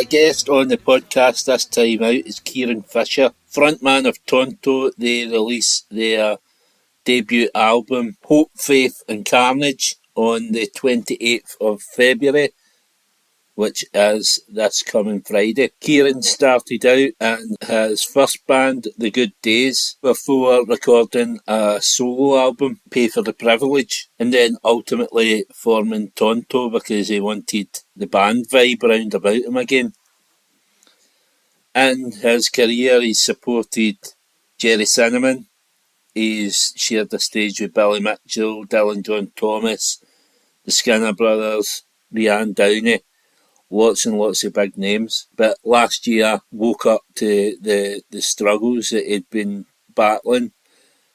A guest on the podcast this time out is Kieran Fisher, frontman of Tonto. They release their debut album, Hope, Faith Carnage, on the 28th of February, which is this coming Friday. Kieran started out in his first band, the Good Daze, before recording a solo album, Pay for the Privilege, and then ultimately forming Tonto because he wanted the band vibe round about him again. In his career, he's supported Jerry Cinnamon. He's shared the stage with Billy Mitchell, Dylan John Thomas, the Skinner Brothers, Rhiannon Downey. Lots and lots of big names. But last year woke up to the struggles that he'd been battling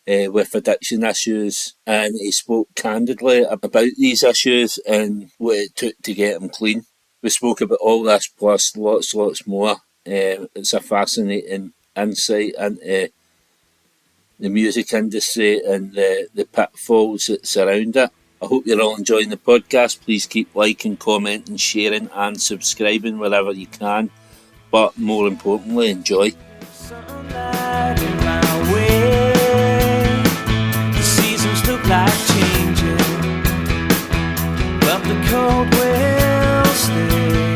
with addiction issues, and he spoke candidly about these issues and what it took to get him clean. We spoke about all this plus lots more. It's a fascinating insight into the music industry and the pitfalls that surround it. I hope you're all enjoying the podcast. Please keep liking, commenting, sharing and subscribing wherever you can. But more importantly, enjoy. Sunlight in my way. The seasons look like changing, but the cold will stay.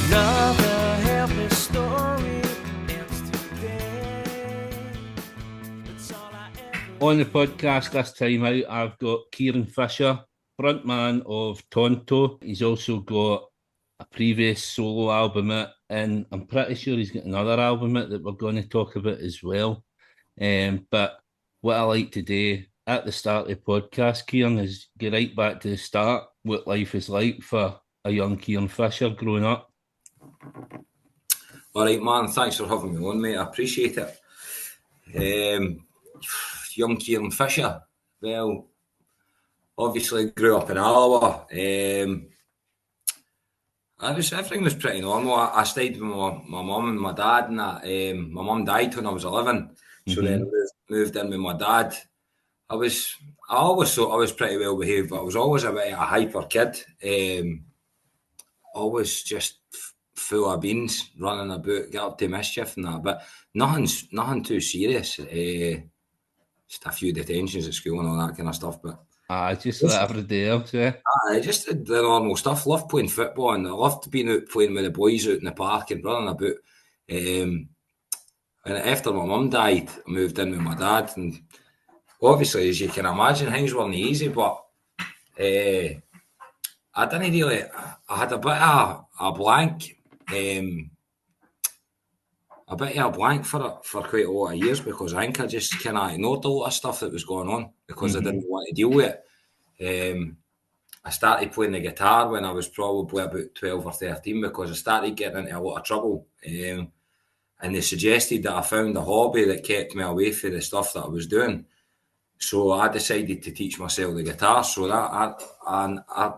Another helpless story ends today. That's all I ever. On the podcast this time out, I've got Kieran Fisher, frontman of Tonto. He's also got a previous solo album out, and I'm pretty sure he's got another album out that we're going to talk about as well. But what I like to do at the start of the podcast, Kieran, is get right back to the start, what life is like for a young Kieran Fisher growing up. All right, man. Thanks for having me on, mate. I appreciate it. Young Kieran Fisher. Well, obviously grew up in Alloa. Everything was pretty normal. I stayed with my mum and my dad, and that. My mum died when I was 11, so then moved in with my dad. I always thought I was pretty well behaved, but I was always a bit of a hyper kid. Always just full of beans, running about, get up to mischief and that. But nothing too serious. Just a few detentions at school and all that kind of stuff. But Just like every else, yeah. just the normal stuff. Loved playing football, and I loved being out playing with the boys out in the park and running about. And after my mum died, I moved in with my dad, and obviously, as you can imagine, things weren't easy. But I didn't really. I had a bit of a blank. A bit of a blank for quite a lot of years, because I think I just kind of ignored a lot of stuff that was going on because I didn't want to deal with it. I started playing the guitar when I was probably about 12 or 13 because I started getting into a lot of trouble. And they suggested that I found a hobby that kept me away from the stuff that I was doing. So I decided to teach myself the guitar. So that I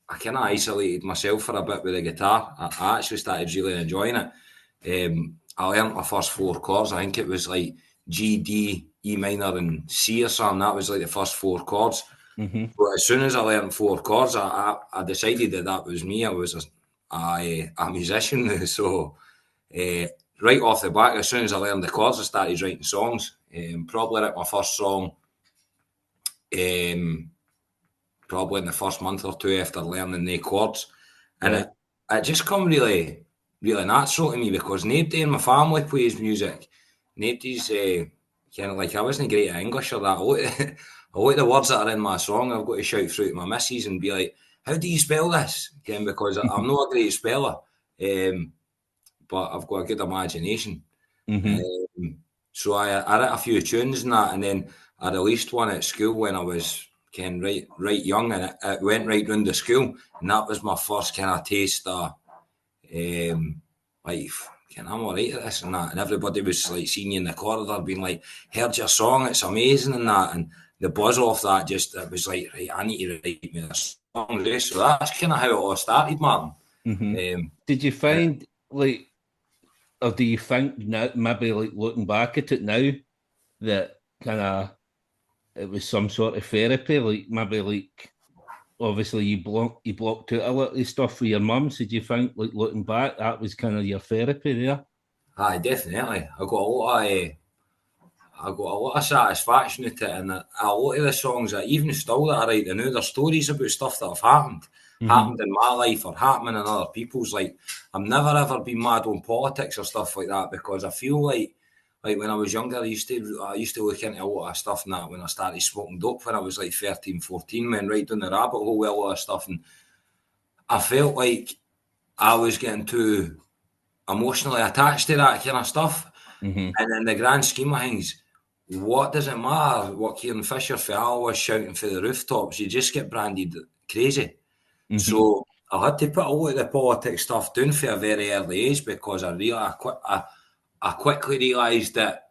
kind of isolated myself for a bit with the guitar. I actually started really enjoying it. I learned my first 4 chords. I think it was like G, D, E minor and C or something. That was like the first 4 chords. But as soon as I learned 4 chords, I decided that was me. I was a musician. So right off the back, as soon as I learned the chords, I started writing songs. Probably wrote my first song probably in the first month or 2 after learning the chords. And it just come really natural to me because nobody in my family plays music. Nobody's kind of like, I wasn't great at English or that. A lot of the words that are in my song, I've got to shout through to my missus and be like, how do you spell this? Again, because I'm not a great speller, but I've got a good imagination. So I wrote a few tunes and that, and then I released one at school when I was right young, and it went right round the school, and that was my first kind of taste of like, I'm all right at this and that, and everybody was like seeing you in the corridor being like, heard your song, it's amazing and that, and the buzz off that it was like, right, I need to write me a song. So that's kind of how it all started, Martin. Did you find like, or do you think now, maybe like looking back at it now, that kind of it was some sort of therapy, like maybe like obviously you blocked out a lot of stuff for your mum. So do you think, like looking back, that was kind of your therapy there? Aye, definitely. I got a lot of satisfaction at it, and a lot of the songs that even still that I write, and now they're stories about stuff that have happened in my life or happening in other people's. Like, I've never ever been mad on politics or stuff like that, because I feel like when I was younger, I used to look into a lot of stuff and that when I started smoking dope when I was like 13, 14, went right down the rabbit hole with a lot of stuff, and I felt like I was getting too emotionally attached to that kind of stuff. Mm-hmm. And in the grand scheme of things, what does it matter what Kieran Fisher for was shouting for the rooftops? You just get branded crazy. Mm-hmm. So I had to put a lot of the politics stuff down for a very early age, because I quickly realised that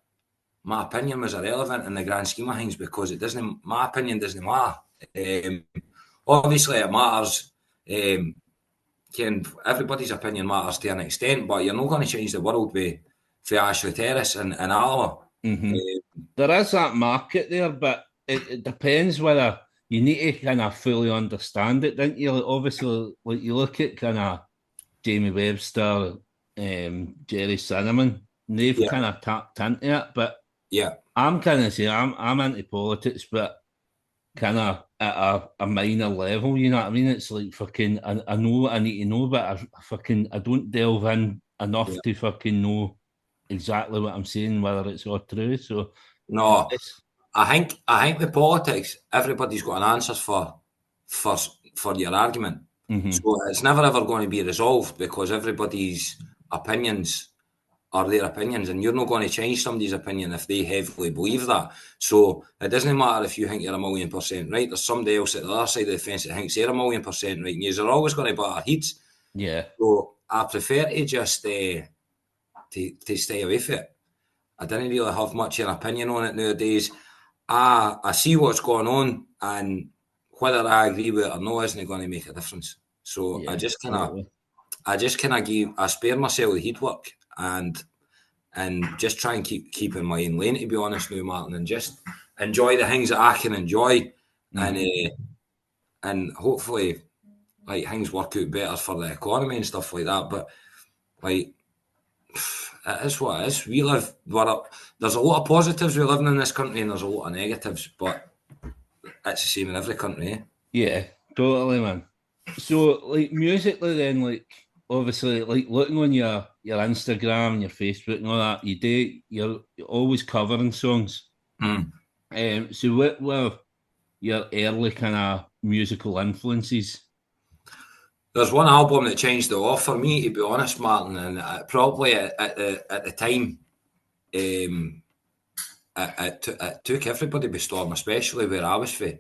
my opinion was irrelevant in the grand scheme of things, because my opinion doesn't matter. Obviously it matters. Everybody's opinion matters to an extent, but you're not going to change the world for Ashley Terrace and Alma. Mm-hmm. There is that market there, but it depends whether you need to kind of fully understand it, don't you? Like, obviously, like you look at kind of Jamie Webster, Jerry Cinnamon, they've kind of tapped into it, but I'm kind of saying I'm into politics, but kind of at a minor level, you know what I mean? It's like fucking, I know what I need to know, but I don't delve in enough to fucking know exactly what I'm saying, whether it's all true. So no, I think the politics, everybody's got an answer for your argument. Mm-hmm. So it's never ever going to be resolved, because everybody's opinions are their opinions, and you're not going to change somebody's opinion if they heavily believe that. So it doesn't matter if you think you're 1,000,000% right. There's somebody else at the other side of the fence that thinks they're 1,000,000% right, and you're always going to butt heads. Yeah. So I prefer to just to stay away from it. I didn't really have much of an opinion on it nowadays. I see what's going on, and whether I agree with it or not isn't going to make a difference. So I just kind of I spare myself the heat work and just try and keep in my own lane, to be honest now, Martin, and just enjoy the things that I can enjoy, and hopefully like things work out better for the economy and stuff like that. But like, it is what it is. There's a lot of positives we're living in this country, and there's a lot of negatives, but it's the same in every country, eh? Yeah, totally, man. So, like, musically then, like, obviously, like, looking on your Instagram, your Facebook and all that, you're always covering songs. So what were your early kind of musical influences? There's one album that changed it off for me, to be honest, Martin, and probably at the time, it took everybody by storm, especially where I was from,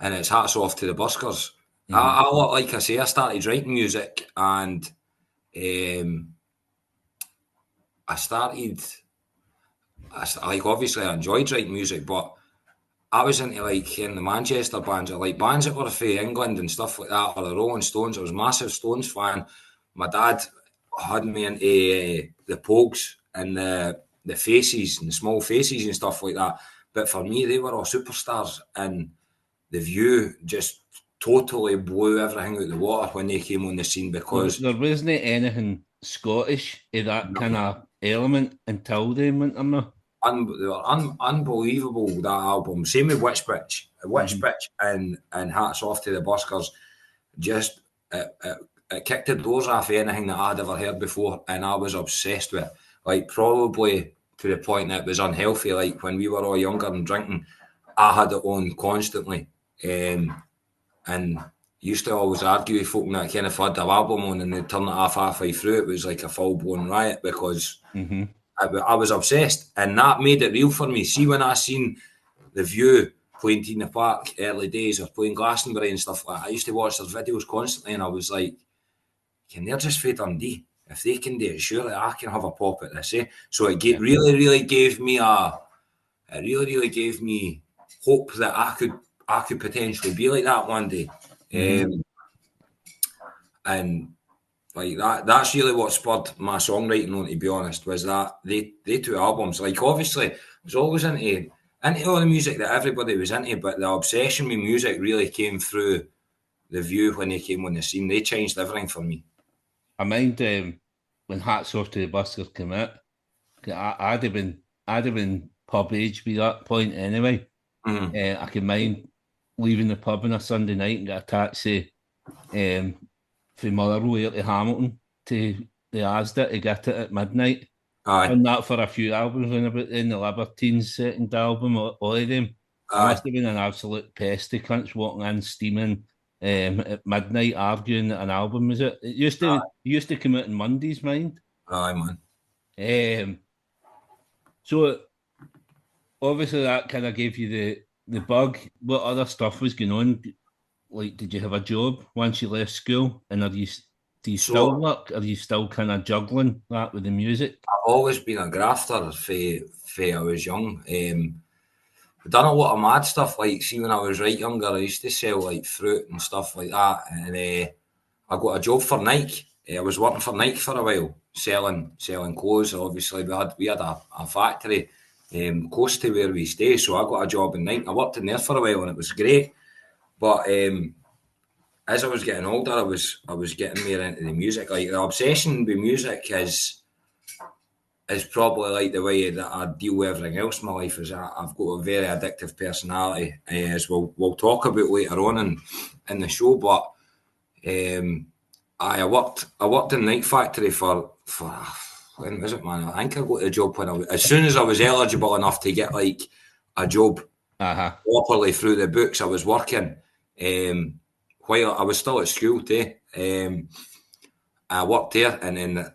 and it's hats off to the buskers. Like I say, I started writing music, and obviously I enjoyed writing music, but I was into like in the Manchester bands, or like bands that were from England and stuff like that, or the Rolling Stones. I was a massive Stones fan. My dad had me into the Pogues and the Faces and the Small Faces and stuff like that. But for me, they were all superstars, and The View just totally blew everything out of the water when they came on the scene, because there wasn't anything Scottish in that kind of element until they went on there. They were unbelievable, that album. Same with Witchbridge. And hats off to the buskers. Just it kicked the doors off anything that I'd ever heard before, and I was obsessed with it. Like, probably to the point that it was unhealthy. Like, when we were all younger and drinking, I had it on constantly, and used to always argue with folk that kind of had the album on and they'd turn it off halfway through. It was like a full-blown riot, because I was obsessed, and that made it real for me. See, when I seen The View playing Tina Park early days, or playing Glastonbury and stuff like that, I used to watch their videos constantly, and I was like, they're just for Dundee. If they can do it, surely I can have a pop at this, eh? So it really gave me hope that I could potentially be like that one day. And like that's really what spurred my songwriting on, to be honest, was that they two albums. Like, obviously I was always into all the music that everybody was into, but the obsession with music really came through the View when they came on the scene. They changed everything for me. I mind when Hats Off to the Buskers came out. I'd have been pub age by that point anyway. I can mind leaving the pub on a Sunday night and get a taxi from Motherwell to Hamilton to the Asda to get it at midnight. Aye. And that for a few albums, when about in the Libertines' second album, all of them. I must have been an absolute pesty cunts walking in steaming at midnight arguing that an album was it. It used to come out on Mondays, mind. Aye, man. So obviously that kind of gave you the bug. What other stuff was going on? Like, did you have a job once you left school? And do you still work? Are you still kind of juggling that with the music? I've always been a grafter for I was young. I've done a lot of mad stuff. Like, see, when I was right younger, I used to sell like fruit and stuff like that. And I got a job for Nike. I was working for Nike for a while, selling clothes. Obviously, we had a factory close to where we stay, so I got a job in Nike. I worked in there for a while, and it was great. But as I was getting older, I was getting more into the music. Like, the obsession with music is probably like the way that I deal with everything else in my life. Is I've got a very addictive personality, as we'll talk about later on in the show. But I worked in Nike factory for when was it, man? I think I got the job as soon as I was eligible enough to get like a job properly through the books. I was working while I was still at school too. I worked there, and then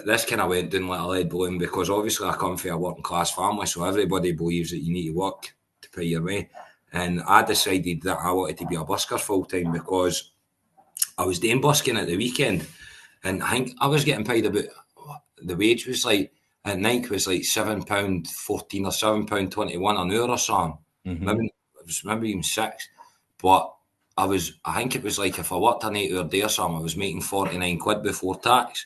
this kind of went down like a lead balloon, because obviously I come from a working class family, so everybody believes that you need to work to pay your way. And I decided that I wanted to be a busker full time, because I was doing busking at the weekend, and I think I was getting paid about, the wage was like at Nike was like £7.14 or £7.21 an hour or something. Maybe even £6, but I think it was like, if I worked an 8 hour day or something, I was making 49 quid before tax.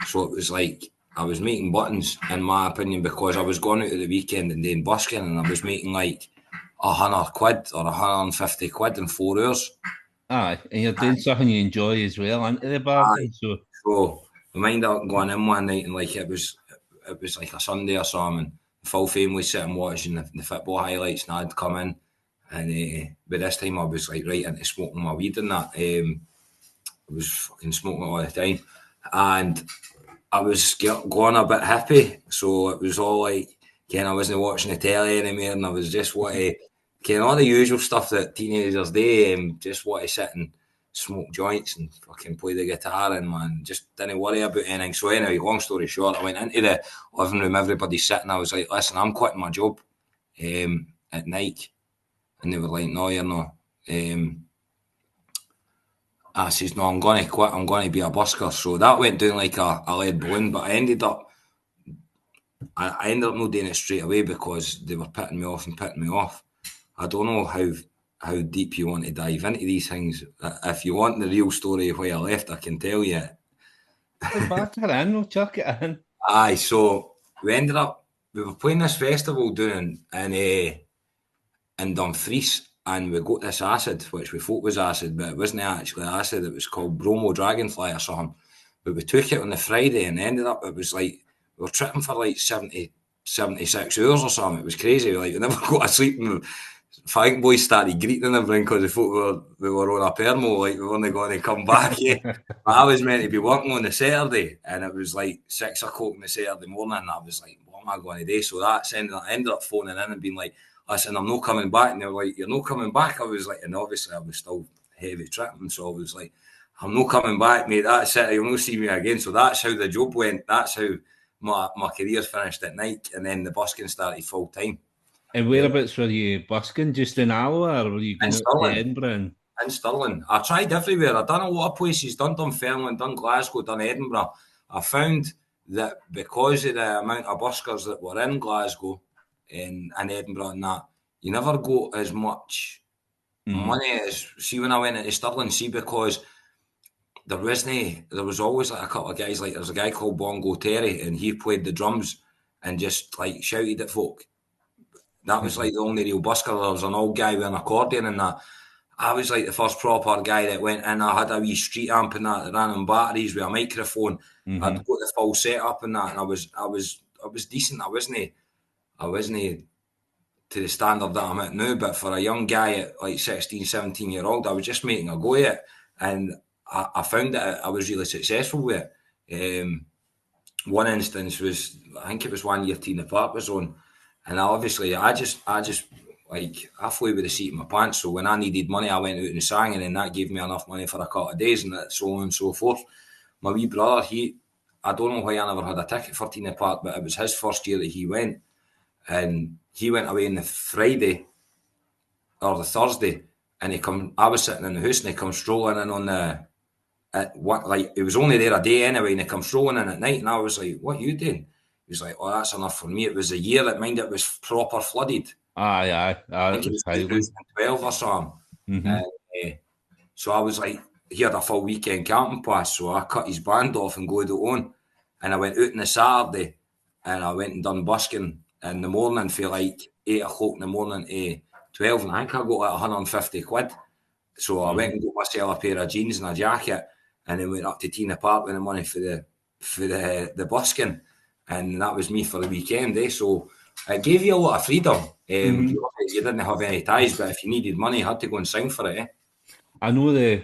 So it was like I was making buttons, in my opinion, because I was going out of the weekend and doing busking, and I was making like 100 quid or 150 quid in 4 hours. Aye, and you're doing something you enjoy as well, into the bargain. So I mind out going in one night, and like it was like a Sunday or something, and the full family sitting watching the football highlights, and I'd come in, and by this time I was like right into smoking my weed and that. I was fucking smoking all the time, and I was going a bit hippie, so it was all like, I wasn't watching the telly anymore, and I was just want to, all the usual stuff that teenagers do, just want to sit and smoke joints and fucking play the guitar, and man, just didn't worry about anything. So anyway, long story short, I went into the living room, everybody's sitting, I was like, listen, I'm quitting my job at Nike. And they were like, no, you're not. I says, no, I'm going to quit. I'm going to be a busker. So that went down like a lead balloon. But I ended up not doing it straight away, because they were pitting me off. I don't know how deep you want to dive into these things. If you want the real story of why I left, I can tell you. We'll chuck it in. Aye, so we were playing this festival down in Dumfries, and we got this acid, which we thought was acid, but it wasn't actually acid. It was called Bromo Dragonfly or something. But we took it on the Friday, and ended up, it was like, we were tripping for like 76 hours or something. It was crazy. Like, we never got to sleep, and Fag boys started greeting everything because they thought we were on a permo, like we weren't going to come back. But I was meant to be working on the Saturday, and it was like 6 o'clock in the Saturday morning, and I was like, what am I going to do? So I ended up phoning in and being like, listen, I'm not coming back. And they were like, you're not coming back? I was like, and obviously I was still heavy tripping, so I was like, I'm not coming back, mate. That's it. You'll not see me again. So that's how the job went. That's how my career finished at Nike, and then the busking started full time. And whereabouts were you busking? Just in Alloa, or were you going to Edinburgh? In Stirling. I tried everywhere. I've done a lot of places, done Dunfermline, done Glasgow, done Edinburgh. I found that because of the amount of buskers that were in Glasgow and Edinburgh and that, you never got as much money as, see, when I went into Stirling, because there was always like a couple of guys, like there's a guy called Bongo Terry, and he played the drums and just like shouted at folk. That was like the only real busker. There was an old guy with an accordion and that. I was like the first proper guy that went in. I had a wee street amp and that ran on batteries with a microphone. Mm-hmm. I'd got the full setup and that, and I was decent. I wasn't to the standard that I'm at now, but for a young guy at like 16, 17-year-old, I was just making a go at it, and I found that I was really successful with it. One instance was, I think it was 1 year Tina Park was on, and I just like, I flew with the seat in my pants. So when I needed money, I went out and sang, and then that gave me enough money for a couple of days, and so on and so forth. My wee brother, I don't know why I never had a ticket for Tina Park, but it was his first year that he went, and he went away on the Friday or the Thursday, and I was sitting in the house, and he come strolling in on the, like, it was only there a day anyway, and he come strolling in at night, and I was like, "What are you doing?" He was like, "Oh, that's enough for me." It was a year that it was proper flooded. Aye. I It think it was was 2012 or something. Mm-hmm. So I was like, he had a full weekend camping pass, so I cut his band off and glued it on, and I went out on the Saturday, and I went and done busking in the morning for like 8 o'clock in the morning to 12, and I think I got like 150 quid. So I went and got myself a pair of jeans and a jacket, and then went up to Tina Park with the money for the busking, and that was me for the weekend. So it gave you a lot of freedom. Mm-hmm. You didn't have any ties, but if you needed money, you had to go and sing for it. I know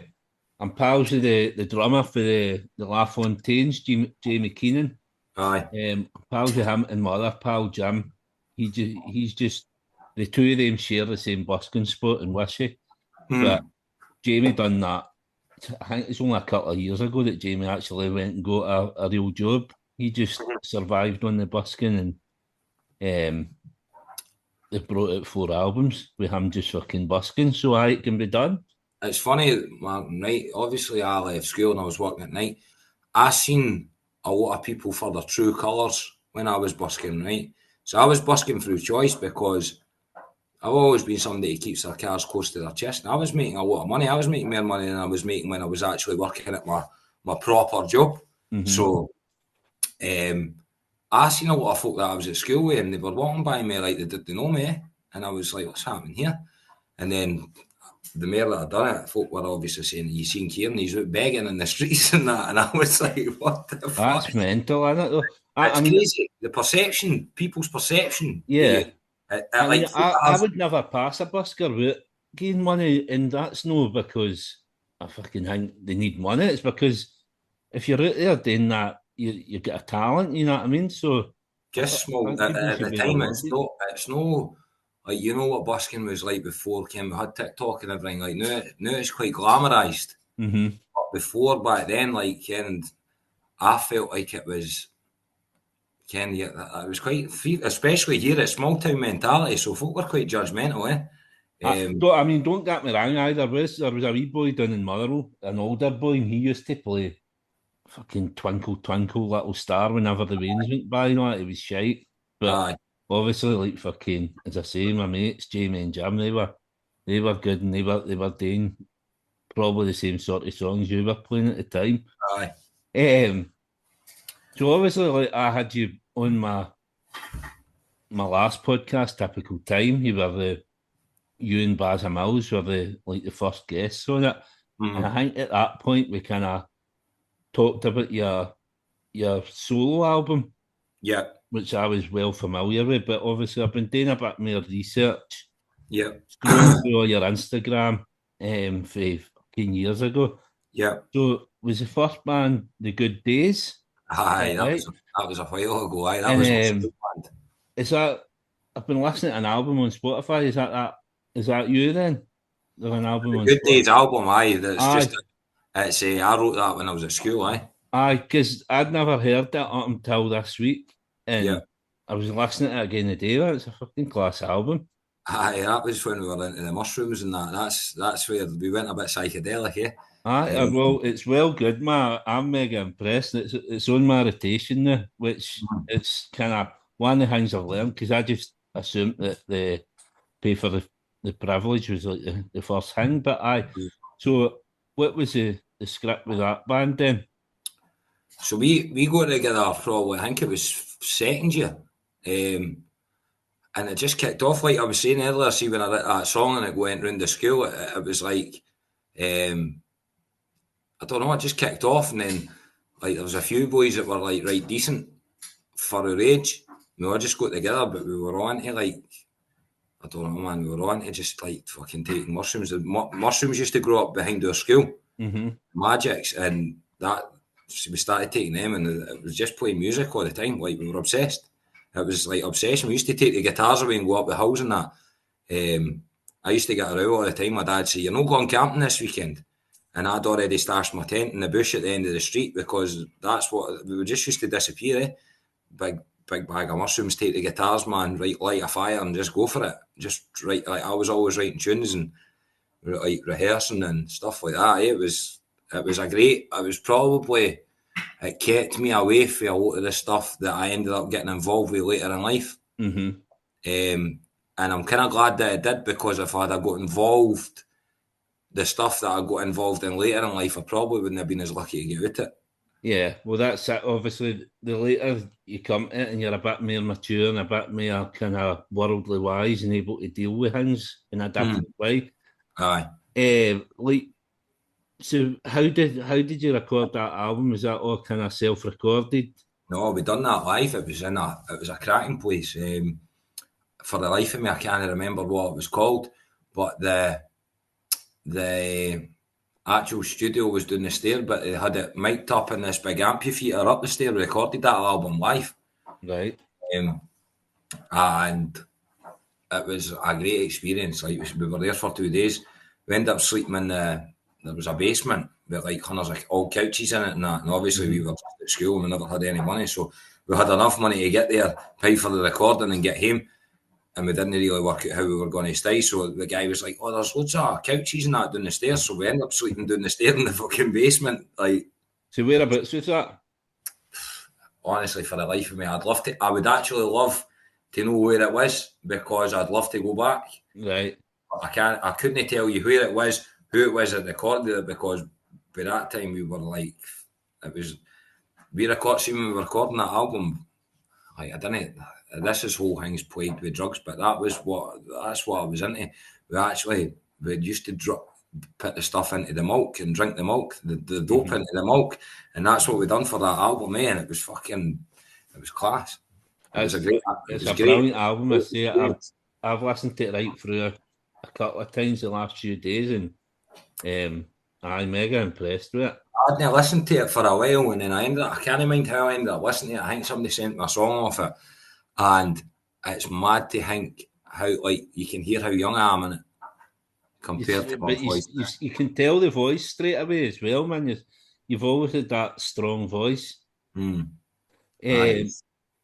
I'm pals with the drummer for the La Fontaine's, Jamie Keenan. Aye. Pals with him and my other pal Jim. He's just, the two of them share the same busking spot in Wishy. But Jamie done that. I think it's only a couple of years ago that Jamie actually went and got a real job. He just survived on the busking, and they brought out 4 albums with him just fucking busking. So it can be done. It's funny, right? Obviously, I left school and I was working at night. I seen a lot of people for their true colours when I was busking, right? So I was busking through choice because I've always been somebody who keeps their cards close to their chest. And I was making a lot of money. I was making more money than I was making when I was actually working at my proper job. Mm-hmm. So I seen a lot of folk that I was at school with, and they were walking by me like they know me. And I was like, what's happening here? And then the more that I'd done it, folk were obviously saying, "You seen Kieran? He's out begging in the streets and that." And I was like, "What the fuck?" That's mental, isn't it? Though It's crazy. The perception, people's perception. Yeah. I Like, would never pass a busker with getting money, and that's no because I fucking think they need money. It's because if you're out there doing that, you get a talent. You know what I mean? So just small. think At people the should be time, rewarded. it's no. Like, you know what busking was like before we had TikTok and everything. Like, now it's quite glamorized. Mm-hmm. But before, back then, like, and I felt like it was, it was quite free, especially here at small town mentality. So folk were quite judgmental, eh? Don't get me wrong. There was a wee boy down in Motherwell, an older boy, and he used to play fucking Twinkle Twinkle Little Star whenever the rains went by. You know, it was shite, but. Aye. Obviously, like fucking, as I say, my mates, Jamie and Jim, they were good, and they were doing probably the same sort of songs you were playing at the time. Aye. So obviously, like, I had you on my last podcast, Typical Time. You and Bazza Mills were the first guests on it, and I think at that point we kind of talked about your solo album. Yeah. Which I was well familiar with, but obviously I've been doing a bit more research. Yeah. Scrolling through all your Instagram for fucking years ago. Yeah. So was the first band the Good Daze? Aye, that was a while ago. Aye, that was my first band. Is that, I've been listening to an album on Spotify. Is that you then? There's an album on Good Spotify. Daze album, aye. I wrote that when I was at school, aye. Aye, because I'd never heard that up until this week. And I was listening to it again today. It's a fucking class album. Aye, that was when we were into the mushrooms and that. That's where we went a bit psychedelic, eh? Aye, well, it's well good, man. I'm mega impressed. It's on my rotation now, which it's kind of one of the things I've learned, because I just assumed that the pay for the privilege was like the first thing. But aye, so what was the script with that band then? So we got together probably, I think it was second year. And it just kicked off, like I was saying earlier, see when I wrote that song and it went round the school, it was like, I don't know, it just kicked off, and then like there was a few boys that were like right decent for our age. We all just got together, but we were on to like, I don't know, man, we were on to just like fucking taking mushrooms. The mushrooms used to grow up behind our school, magics, and that we started taking them, and it was just playing music all the time. Like we were obsessed. It was like obsession. We used to take the guitars away and go up the hills and that. I used to get a row all the time. My dad said, "You're not going camping this weekend," and I'd already stashed my tent in the bush at the end of the street because that's what we just used to disappear. Big bag of mushrooms, take the guitars, man, right, light a fire and just go for it. Just right, like I was always writing tunes and like rehearsing and stuff like that. It was a great. It was probably. It kept me away from a lot of the stuff that I ended up getting involved with later in life. And I'm kind of glad that it did, because if I'd have got involved, the stuff that I got involved in later in life, I probably wouldn't have been as lucky to get out it. Yeah, well, that's it. Obviously, the later you come to it and you're a bit more mature and a bit more kind of worldly wise and able to deal with things in a different way. Aye. Like, so how did you record that album? Was that all kind of self-recorded? No, we done that live. It was a cracking place. For the life of me, I can't remember what it was called, but the actual studio was down the stair, but they had it mic'd up in this big amphitheatre up the stair. We recorded that album live. Right. And it was a great experience. Like we were there for 2 days. We ended up sleeping in there was a basement with like hundreds of old couches in it and that. And obviously we were just at school and we never had any money, so we had enough money to get there, pay for the recording and get home. And we didn't really work out how we were going to stay. So the guy was like, "Oh, there's loads of couches and that down the stairs." So we ended up sleeping down the stairs in the fucking basement. Like, so whereabouts was that? Honestly, for the life of me, I would actually love to know where it was, because I'd love to go back. Right. I couldn't tell you where it was, who it was that recorded it, because by that time we were like, when we were recording that album, like I didn't. This whole thing's played with drugs, but that's what I was into. We used to put the stuff into the milk and drink the milk, the dope into the milk, and that's what we done for that album, and it was class. It's a brilliant album. I say I've listened to it right through a couple of times the last few days, and I'm mega impressed with it. I hadn't listened to it for a while, and then I can't mind how I ended up listening to it. I think somebody sent me a song off it, and it's mad to think how, like, you can hear how young I am in it compared to my voice. You can tell the voice straight away as well, man. You've always had that strong voice.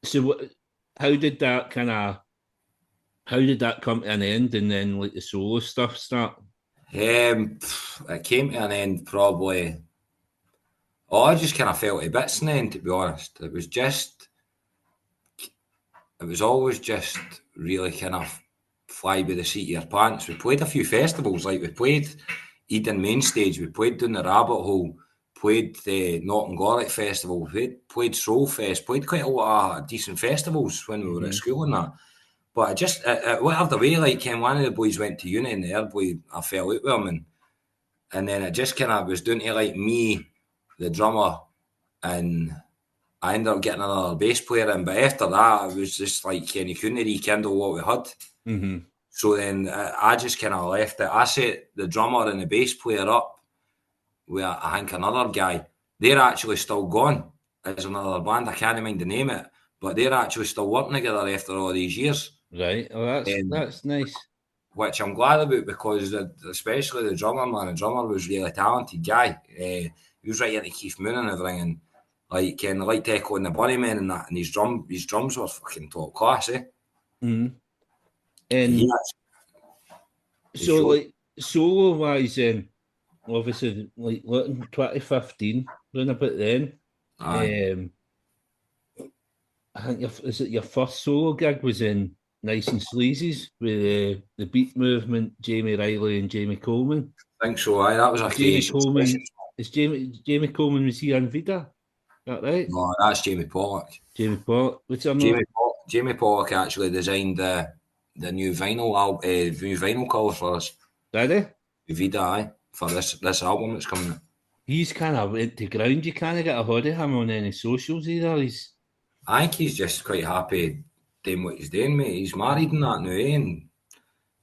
So how did that come to an end, and then like the solo stuff start? It came to an end probably. I just kind of felt a bit in the end, to be honest. It was always just really kind of fly by the seat of your pants. We played a few festivals, like we played Eden Main Stage, we played down the Rabbit Hole, played the Norton Gorick Festival, we played Soul Fest, played quite a lot of decent festivals when we were at school and that. But it went the way, like one of the boys went to uni and the other boy, I fell out with him, and then it just kind of was down to like me, the drummer, and I ended up getting another bass player in. But after that, it was just like, you couldn't rekindle what we had. So then I just kind of left it. I set the drummer and the bass player up with, I think, another guy. They're actually still gone as another band. I can't mind the name of it, but they're actually still working together after all these years. Right. Oh, that's nice. Which I'm glad about, because especially the drummer, man. The drummer was a really talented guy. He was right into Keith Moon and everything, and like Echo and the Bunnymen and that. And his drums were fucking top class, eh? And so, like, solo wise, then obviously, like, 2015, around about then. I think your first solo gig was in Nice and Sleazy's with the Beat Movement, Jamie Riley and Jamie Coleman. I think so. That was a Jamie Coleman. Is Jamie Coleman, was he on Vida? Is that right? No, that's Jamie Pollock. Jamie Pollock. Jamie Pollock actually designed the the new vinyl cover for us. Did he? Vida, aye, for this album that's coming out. He's kind of went to ground. You can't get a hold of him on any socials either. I think he's just quite happy doing what he's doing, mate. He's married and that now, and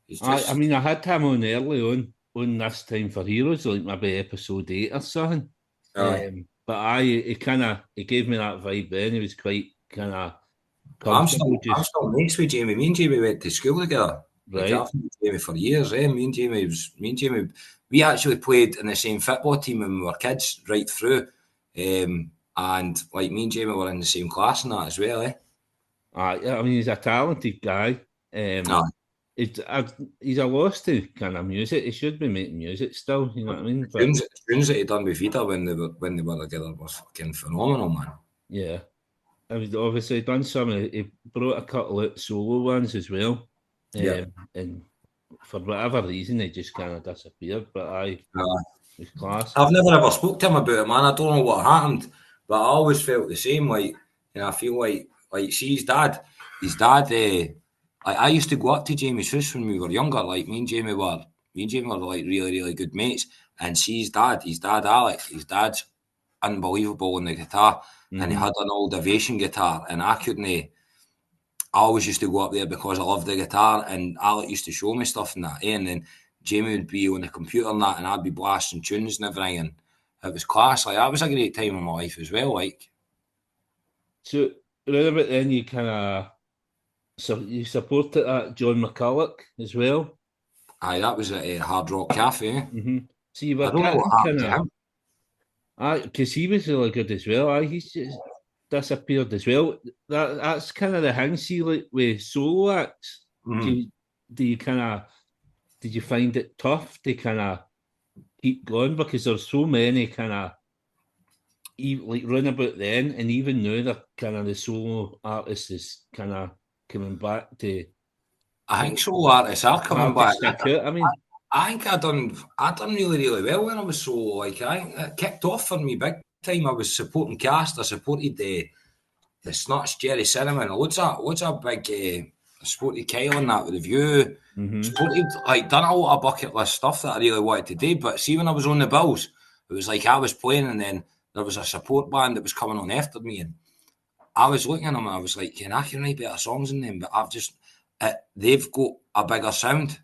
he's just. I mean, I had him on early on this time for Heroes, like maybe episode 8 or something. But he gave me that vibe then. He was quite kind of I'm comfortable. still mates with Jamie. Me and Jamie went to school together. Right. Like I've known Jamie for years. Me and Jamie, we actually played in the same football team when we were kids, right through. And like me and Jamie were in the same class and that as well. I mean, he's a talented guy. He's a loss to kind of music. He should be making music still. You know what I mean? But tunes that he done with Vida when they were together was fucking phenomenal, man. Yeah. He's obviously done some. He brought a couple of solo ones as well. And for whatever reason, they just kind of disappeared. But it was class. I've never ever spoke to him about it, man. I don't know what happened, but I always felt the same. Like, and I feel like see his dad. I used to go up to Jamie's house when we were younger. Like me and Jamie were like really, really good mates. And see his dad Alex. His dad's unbelievable on the guitar, and he had an old Ovation guitar, and I always used to go up there because I loved the guitar, and Alec used to show me stuff and that, and then Jamie would be on the computer and that, and I'd be blasting tunes and everything, and it was class. Like, that was a great time in my life as well. Like, so around about then, you kind of you supported John McCulloch as well. Aye, that was at Hard Rock Cafe. Mm-hmm. So you were I don't know what happened to him. Because he was really good as well. He's just disappeared as well. That's kind of the thing. See, like with solo acts, did you find it tough to kind of keep going, because there's so many kind of like run about then, and even now they're kind of the solo artists is kind of coming back to. I think solo artists are coming back. I mean, I think I done really, really well when I was solo. Like, it kicked off for me big time. I was supporting cast. I supported the Snuts, Jerry Cinnamon, loads of big. I supported Kyle and that with the View. Supported, like, done a lot of bucket list stuff that I really wanted to do. But see, when I was on the bills, it was like I was playing, and then there was a support band that was coming on after me, and I was looking at them and I was like, I can write better songs than them, but they've got a bigger sound.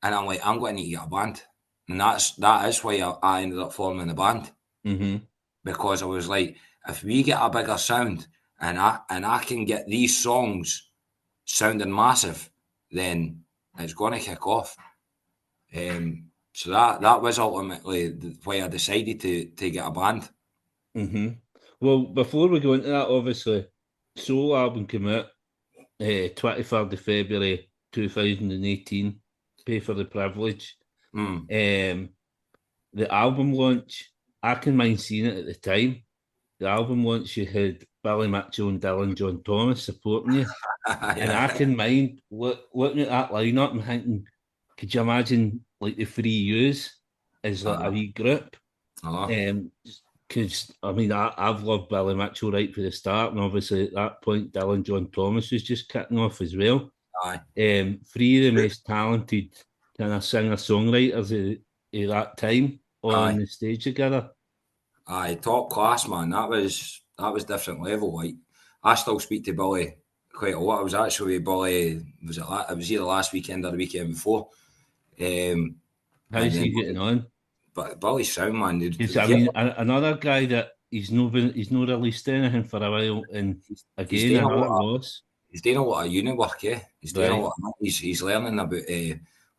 And I'm like, I'm going to need to get a band. And that is why I ended up forming the band. Because I was like, if we get a bigger sound and I can get these songs sounding massive, then it's going to kick off. So that was ultimately why I decided to get a band. Well, before we go into that, obviously, solo album came out 23rd of February 2018. Pay for the Privilege. The album launch, I can mind seeing it at the time. The album launch, you had Billy Mitchell and Dylan John Thomas supporting you. And I can mind looking at that lineup and thinking, could you imagine like the 3 U's as like a wee group? Because I mean, I've loved Billy Mitchell right from the start, and obviously at that point, Dylan John Thomas was just kicking off as well. Three of the most talented kind of singer-songwriters of that time on the stage together. Top class, man. That was different level. Like, I still speak to Billy quite a lot. I was actually with Billy. It was either last weekend or the weekend before. How's he getting on? But Billy's sound, man. I mean, another guy that he's not released anything for a while, and again another loss. He's doing a lot of uni work, He's doing a lot. He's learning about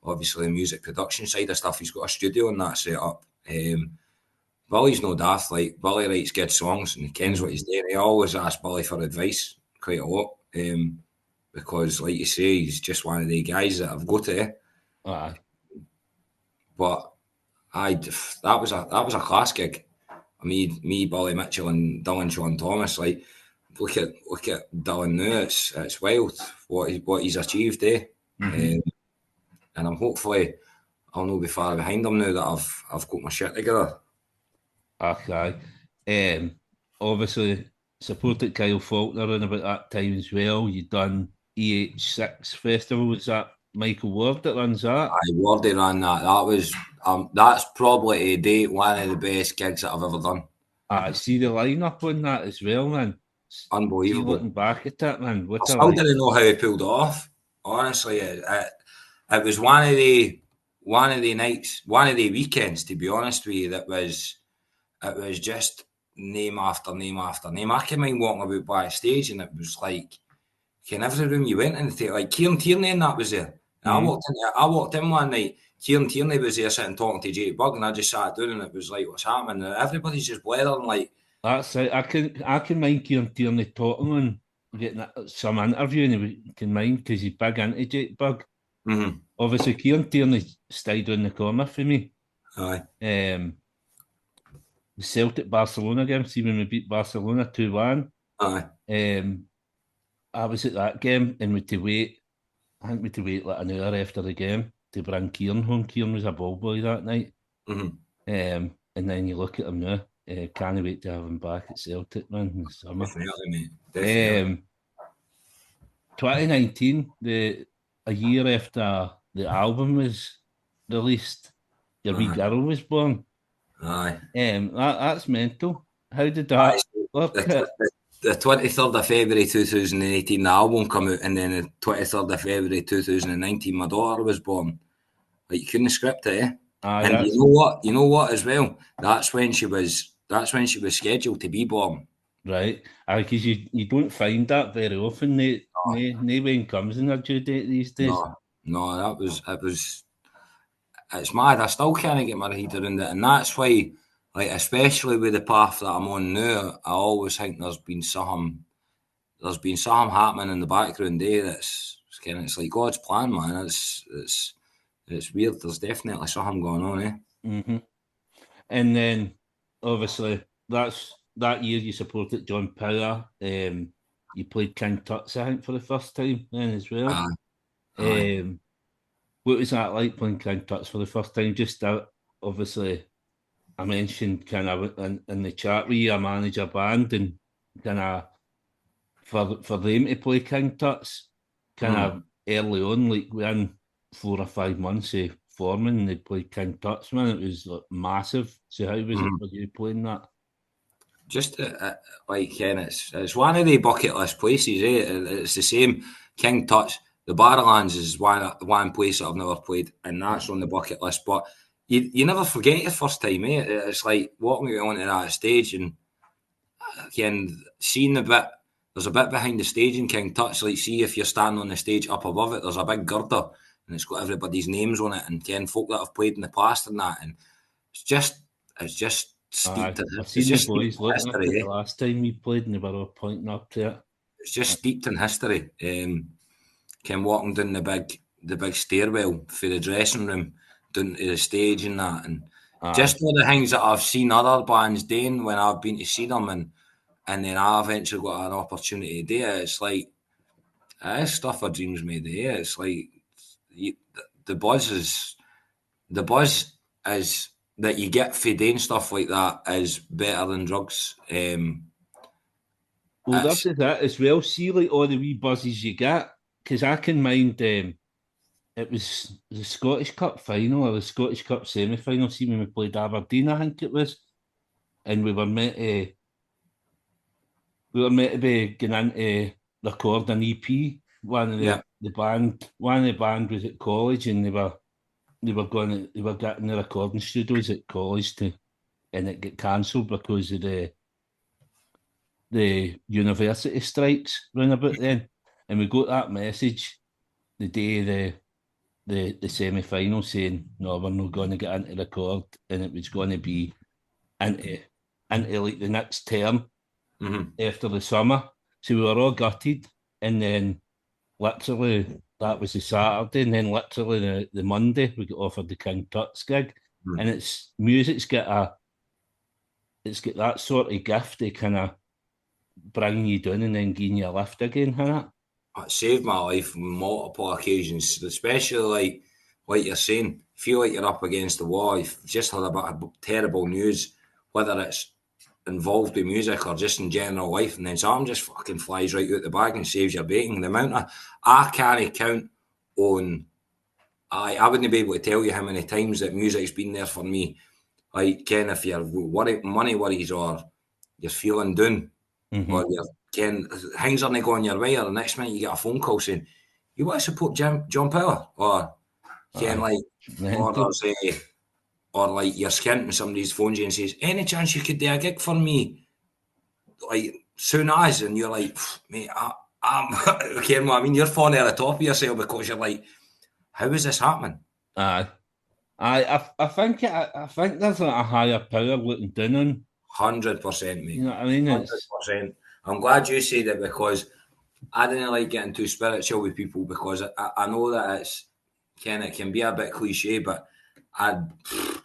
obviously the music production side of stuff. He's got a studio and that set up. Billy's no daft. Like, Billy writes good songs and he kens what he's doing. I always ask Billy for advice quite a lot, because, like you say, he's just one of the guys that I've got to. But that was a class gig. Me, Billy Mitchell, and Dylan John Thomas. Like, look at Dylan now. It's wild what he's achieved, and I'm hopefully I'll not be far behind him now that I've got my shit together. Obviously supported Kyle Faulkner in about that time as well. You done EH6 festival. Was that Michael Ward that runs that? I Wardy ran that. That was that's probably to date one of the best gigs that I've ever done. I see the lineup on that as well, man. See, Unbelievable. looking back at it, man, I what a still like. didn't know how he pulled it off. Honestly, it was one of the nights, one of the weekends, to be honest with you, that was it was just name after name after name. I can mind walking about backstage, and it was like, in every room you went into, like Kieran Tierney and that was there. And I walked in one night. Kieran Tierney was there sitting talking to Jake Bugg, and I just sat down, and it was like, what's happening? And everybody's just blathering like. That's it. I can mind Kieran Tierney talking and getting some interview, and he can mind because he's big into Jake Bugg. Mm-hmm. Obviously, Kieran Tierney stayed on the corner for me. Aye. The Celtic Barcelona game, see when we beat Barcelona 2-1. Aye. I was at that game, and we had to wait. I think we had to wait like an hour after the game to bring Kieran home. Kieran was a ball boy that night. Mm-hmm. And then you look at him now. Can't wait to have him back at Celtic, man, in the summer. Definitely, mate. Definitely. 2019, a year after the album was released, your wee girl was born. Aye. That's mental. How did that work? The 23rd of February 2018, the album came out, and then the 23rd of February 2019, my daughter was born. Like, you couldn't script it, eh? And you know what? You know what as well? That's when she was scheduled to be born. Right. Because you don't find that very often. No one comes in a due date these days. No, it was it's mad. I still can't get my head around it. And that's why, like, especially with the path that I'm on now, I always think there's been something happening in the background there it's like God's plan, man. It's weird. There's definitely something going on, eh? Mm-hmm. And then obviously that year you supported John Power. You played King Tut's, I think, for the first time then as well. What was that like playing King Tut's for the first time? Just obviously, I mentioned kind of in the chat we manage a band, and kind of for them to play King Tut's kind of early on, like within 4 or 5 months of forming, they played King Tut's, man. It was like massive. So how was it for you playing that? Just like Ken, it's one of the bucket list places, eh? It's the same. King Tut's, the Barrowlands is one place that I've never played, and that's on the bucket list. But you never forget your first time, eh? It's like walking onto that stage, and again, seeing there's a bit behind the stage in King Tut's. Like, see if you're standing on the stage up above it, there's a big girder, and it's got everybody's names on it, and Ken folk that have played in the past and that, and it's just steeped. I've seen the boys looking at it the last time we played, and they were all pointing up to it. It's just steeped in history. Ken walking down the big stairwell for the dressing room, down to the stage and that, and just all the things that I've seen other bands doing when I've been to see them, and then I eventually got an opportunity to do it. It's like, it's stuff our dreams made of. Yeah, it's like the buzz is that you get for doing stuff like that is better than drugs. Well, that's it as well. See, like all the wee buzzes you get, because I can mind it was the Scottish Cup final or the Scottish Cup semi-final. See, when we played Aberdeen, I think it was, and we were meant to be going in to record an EP. One of the band was at college, and they were getting the recording studios at college and it got cancelled because of the university strikes round about then. And we got that message the day of the semi-final saying, no, we're not going to get into record, and it was going to be into like the next term after the summer. So we were all gutted, and then literally that was the Saturday, and then literally the Monday we got offered the King Tut's gig, and music's got that sort of gift to kind of bring you down and then giving you a lift again, hasn't it? It saved my life on multiple occasions, especially like you're saying, feel like you're up against the wall. You've just had a bit of terrible news, whether it's involved with music or just in general life, and then something just fucking flies right out the bag and saves your bacon. The amount of I can't count on. I wouldn't be able to tell you how many times that music's been there for me. Like, Ken, if you're money worries or you're feeling down, or you're things aren't going your way, or the next minute you get a phone call saying you want to support John Power, or Ken, like, or there's or like you're skint and somebody's phones you and says, any chance you could do a gig for me, like soon as, and you're like, mate, I'm Ken, what I mean, you're falling at the top of yourself because you're like, how is this happening? I think there's like a higher power looking down on. 100%, mate. You know what I mean? 100%. I'm glad you said it because I didn't like getting too spiritual with people because I know that it can be a bit cliche, but a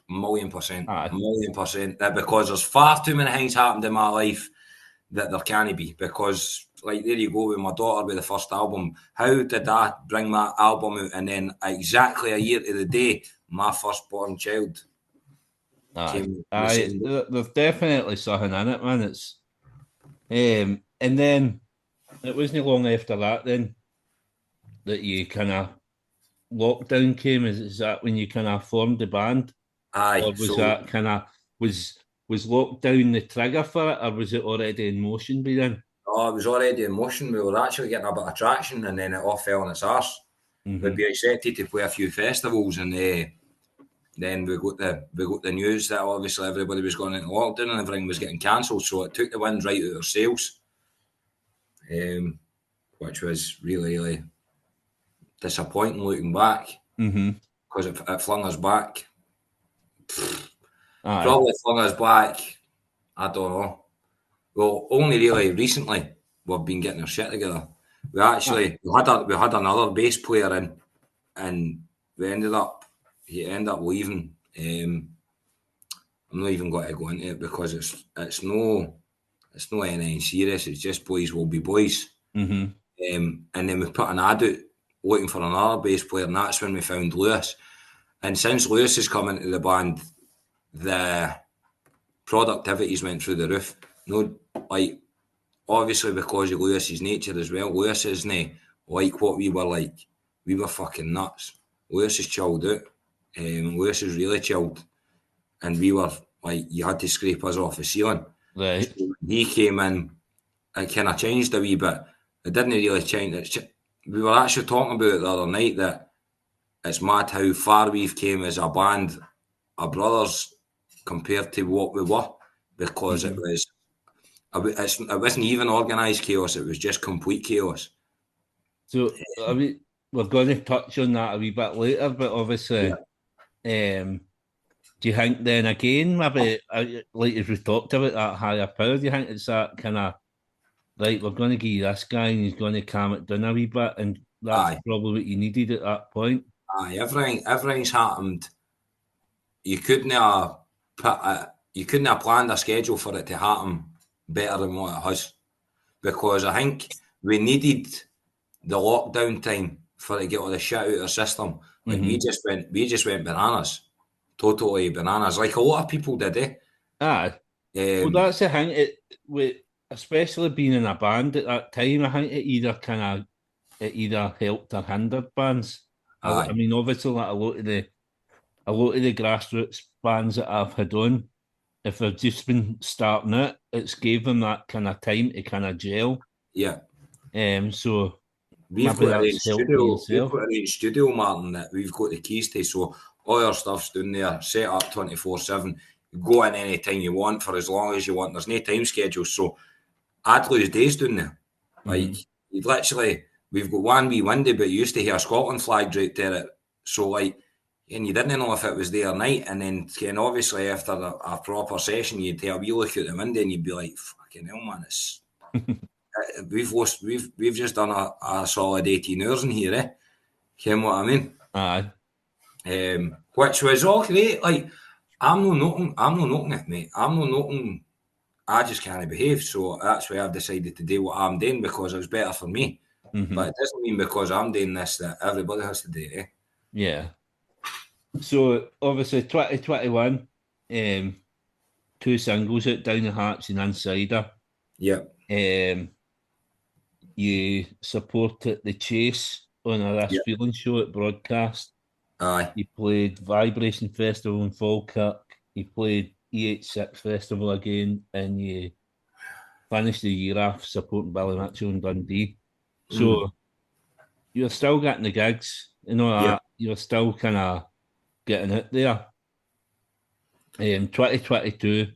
million percent, that because there's far too many things happened in my life that there can't be. Because, like, there you go with my daughter with the first album. How did I bring my album out and then exactly a year to the day, my firstborn child came? There's definitely something in it, man. It's and then it wasn't long after that then that you kind of lockdown came. Is that when you kind of formed the band? Aye. Or was that kind of was lockdown the trigger for it, or was it already in motion by then? Oh, it was already in motion. We were actually getting a bit of traction, and then it all fell on its arse. We'd be accepted to play a few festivals, and then we got the news that obviously everybody was going into lockdown and everything was getting cancelled. So it took the wind right out of our sails, which was really, really disappointing looking back because it flung us back. Probably flung us back, I don't know. Well, only really recently we've been getting our shit together. We actually we had another bass player in, and he ended up leaving. I'm not even going to go into it because it's no anything serious. It's just boys will be boys. And then we put an ad out looking for another bass player, and that's when we found Lewis. And since Lewis has come into the band, the productivities went through the roof. No, like, obviously because of Lewis's nature as well. Lewis isn't like what we were like. We were fucking nuts. Lewis is chilled out. Lewis is really chilled. And we were like, you had to scrape us off the ceiling. Right. So he came in, it kind of changed a wee bit. It didn't really change. We were actually talking about it the other night that it's mad how far we've came as a band, our brothers, compared to what we were, because it wasn't even organised chaos, it was just complete chaos. So we're going to touch on that a wee bit later, but obviously, do you think then again, maybe, like as we talked about that higher power, do you think it's that kind of, right, we're going to give you this guy and he's going to calm it down a wee bit, and that's probably what you needed at that point? Aye, everything's happened. You couldn't have planned a schedule for it to happen better than what it has, because I think we needed the lockdown time for it to get all the shit out of the system. Like we just went bananas, totally bananas, like a lot of people did. Well, that's the thing. Especially being in a band at that time, I think it either helped or hindered bands. I mean, obviously, like a lot of the grassroots bands that I've had on, if they've just been starting out, it's gave them that kind of time to kind of gel. Yeah. So we've got a studio, Martin, that we've got the keys to. So all our stuff's down there, set up 24/7. Go in any time you want for as long as you want. There's no time schedule. So I'd lose days down there. Like, you'd literally, we've got one wee window, but you used to hear a Scotland flag draped there. So, like, and you didn't know if it was day or night. And then, obviously, after a proper session, you'd take a wee look out the window and you'd be like, fucking hell, man, it's... we've just done a solid 18 hours in here, eh? You know what I mean? Aye. Which was all great. Like, I'm not knocking it, mate. I'm not knocking... I just can't behave, so that's why I've decided to do what I'm doing, because it was better for me. But it doesn't mean because I'm doing this that everybody has to do it, eh? Yeah. So obviously 2021, 2 singles out, Down the Hatch and Insider. Yeah. You supported The Chase on a This Yeah. Feeling show at Broadcast. Aye. You played Vibration Festival in Falkirk. You played E86 Festival again, and you finished the year off supporting Billy Mitchell in Dundee. So you're still getting the gigs, you know Yeah. that. You're still kind of getting it there. 2022,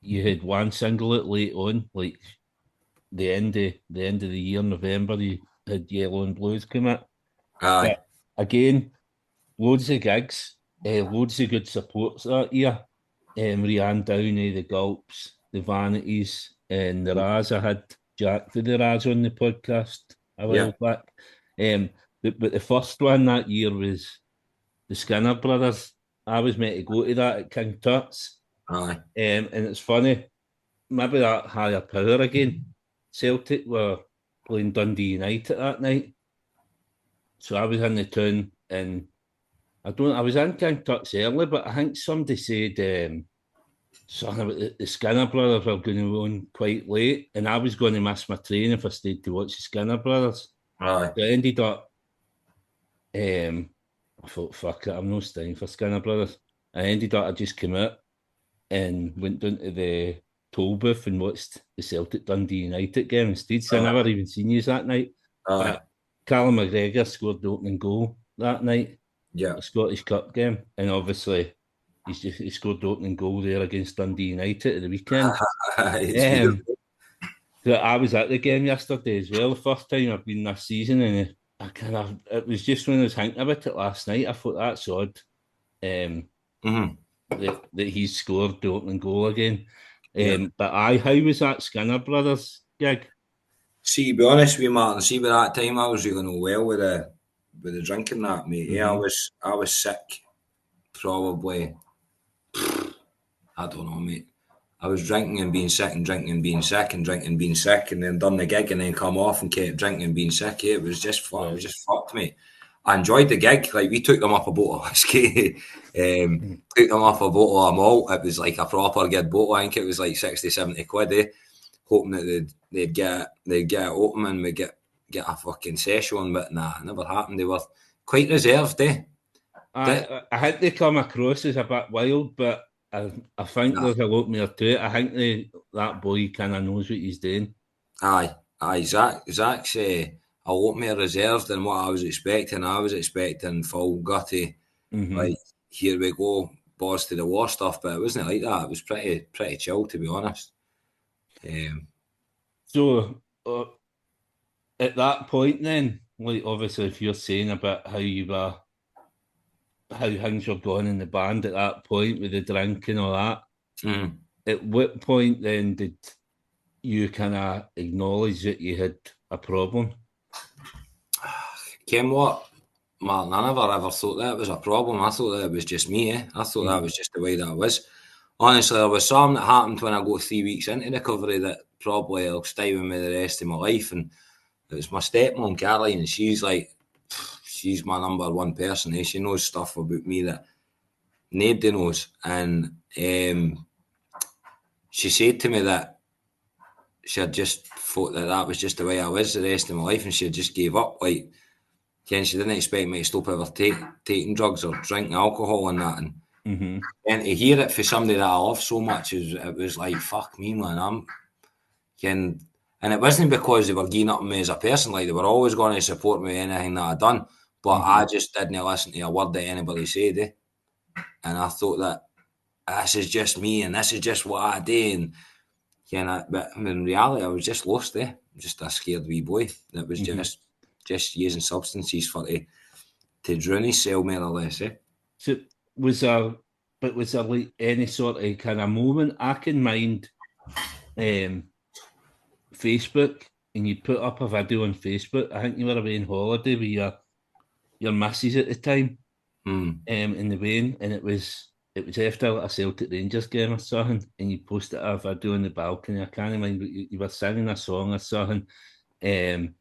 you had one single out late on, like the end of the year, November. You had Yellow and Blues come out. Aye. But again, loads of gigs, loads of good supports that year. Rianne Downey, the Gulps, the Vanities, and the Raz. I had Jack for the Raz on the podcast a while back. But the first one that year was the Skinner Brothers. I was meant to go to that at King Tut's. Aye. And it's funny, maybe that higher power again. Celtic were playing Dundee United that night. So I was in the town, and I was in King Tut's early, but I think somebody said something about the Skinner Brothers were going to run quite late, and I was going to miss my train if I stayed to watch the Skinner Brothers. Aye. So I ended up, I thought, fuck it, I'm not staying for Skinner Brothers. I ended up, I just came out and went down to the toll booth and watched the Celtic Dundee United game instead. So I never even seen you that night. Aye. But Callum McGregor scored the opening goal that night, Yeah. the Scottish Cup game, and obviously he scored the opening goal there against Dundee United at the weekend. It's beautiful. So I was at the game yesterday as well, the first time I've been this season, and it was just when I was thinking about it last night, I thought that's odd. That he scored the opening goal again. But how was that Skinner Brothers gig? See, to be honest with you, Martin, see, by that time I was really not well with the drinking that, mate. Yeah, I was sick, probably. I don't know, mate. I was drinking and being sick and drinking and being sick and drinking and being sick, and then done the gig and then come off and kept drinking and being sick. Yeah, it was just It was just fucked, mate. I enjoyed the gig. Like, we took them up a bottle of whiskey, took them up a bottle of malt. It was like a proper good bottle. I think it was like 60, 70 quid, hoping that they'd get it open and we'd get a fucking session, but nah, it never happened. They were quite reserved, I think they come across as a bit wild, but I think there's a lot more to it. I think that boy kind of knows what he's doing. Aye. Zach's a lot more reserved than what I was expecting. I was expecting full gutty, like, here we go, balls to the wall stuff, but it wasn't like that. It was pretty chill, to be honest. So at that point then, like, obviously if you're saying about how things were going in the band at that point with the drink and all that, at what point then did you kind of acknowledge that you had a problem? Ken, what, Martin, I never ever thought that was a problem. I thought that it was just me. I thought that was just the way that I was. Honestly, there was something that happened when I got 3 weeks into recovery that probably will stay with me the rest of my life. And it was my stepmom, Caroline, and she's my number one person. She knows stuff about me that nobody knows. And she said to me that she had just thought that was just the way I was the rest of my life, and she had just gave up. Like, Ken, she didn't expect me to stop ever taking drugs or drinking alcohol and that. And to hear it for somebody that I love so much, it was like, fuck me, man. And it wasn't because they were geeing up on me as a person. Like, they were always going to support me in anything that I'd done. But I just didn't listen to a word that anybody said. And I thought that this is just me and this is just what I do. And but in reality, I was just lost, just a scared wee boy that was just using substances to drown himself, more or less. So was there like any sort of kind of moment? I can mind Facebook, and you put up a video on Facebook. I think you were away on holiday with your missus at the time, in the rain, and it was after a Celtic Rangers game or something, and you posted a video on the balcony. I can't remember, but you were singing a song or something. It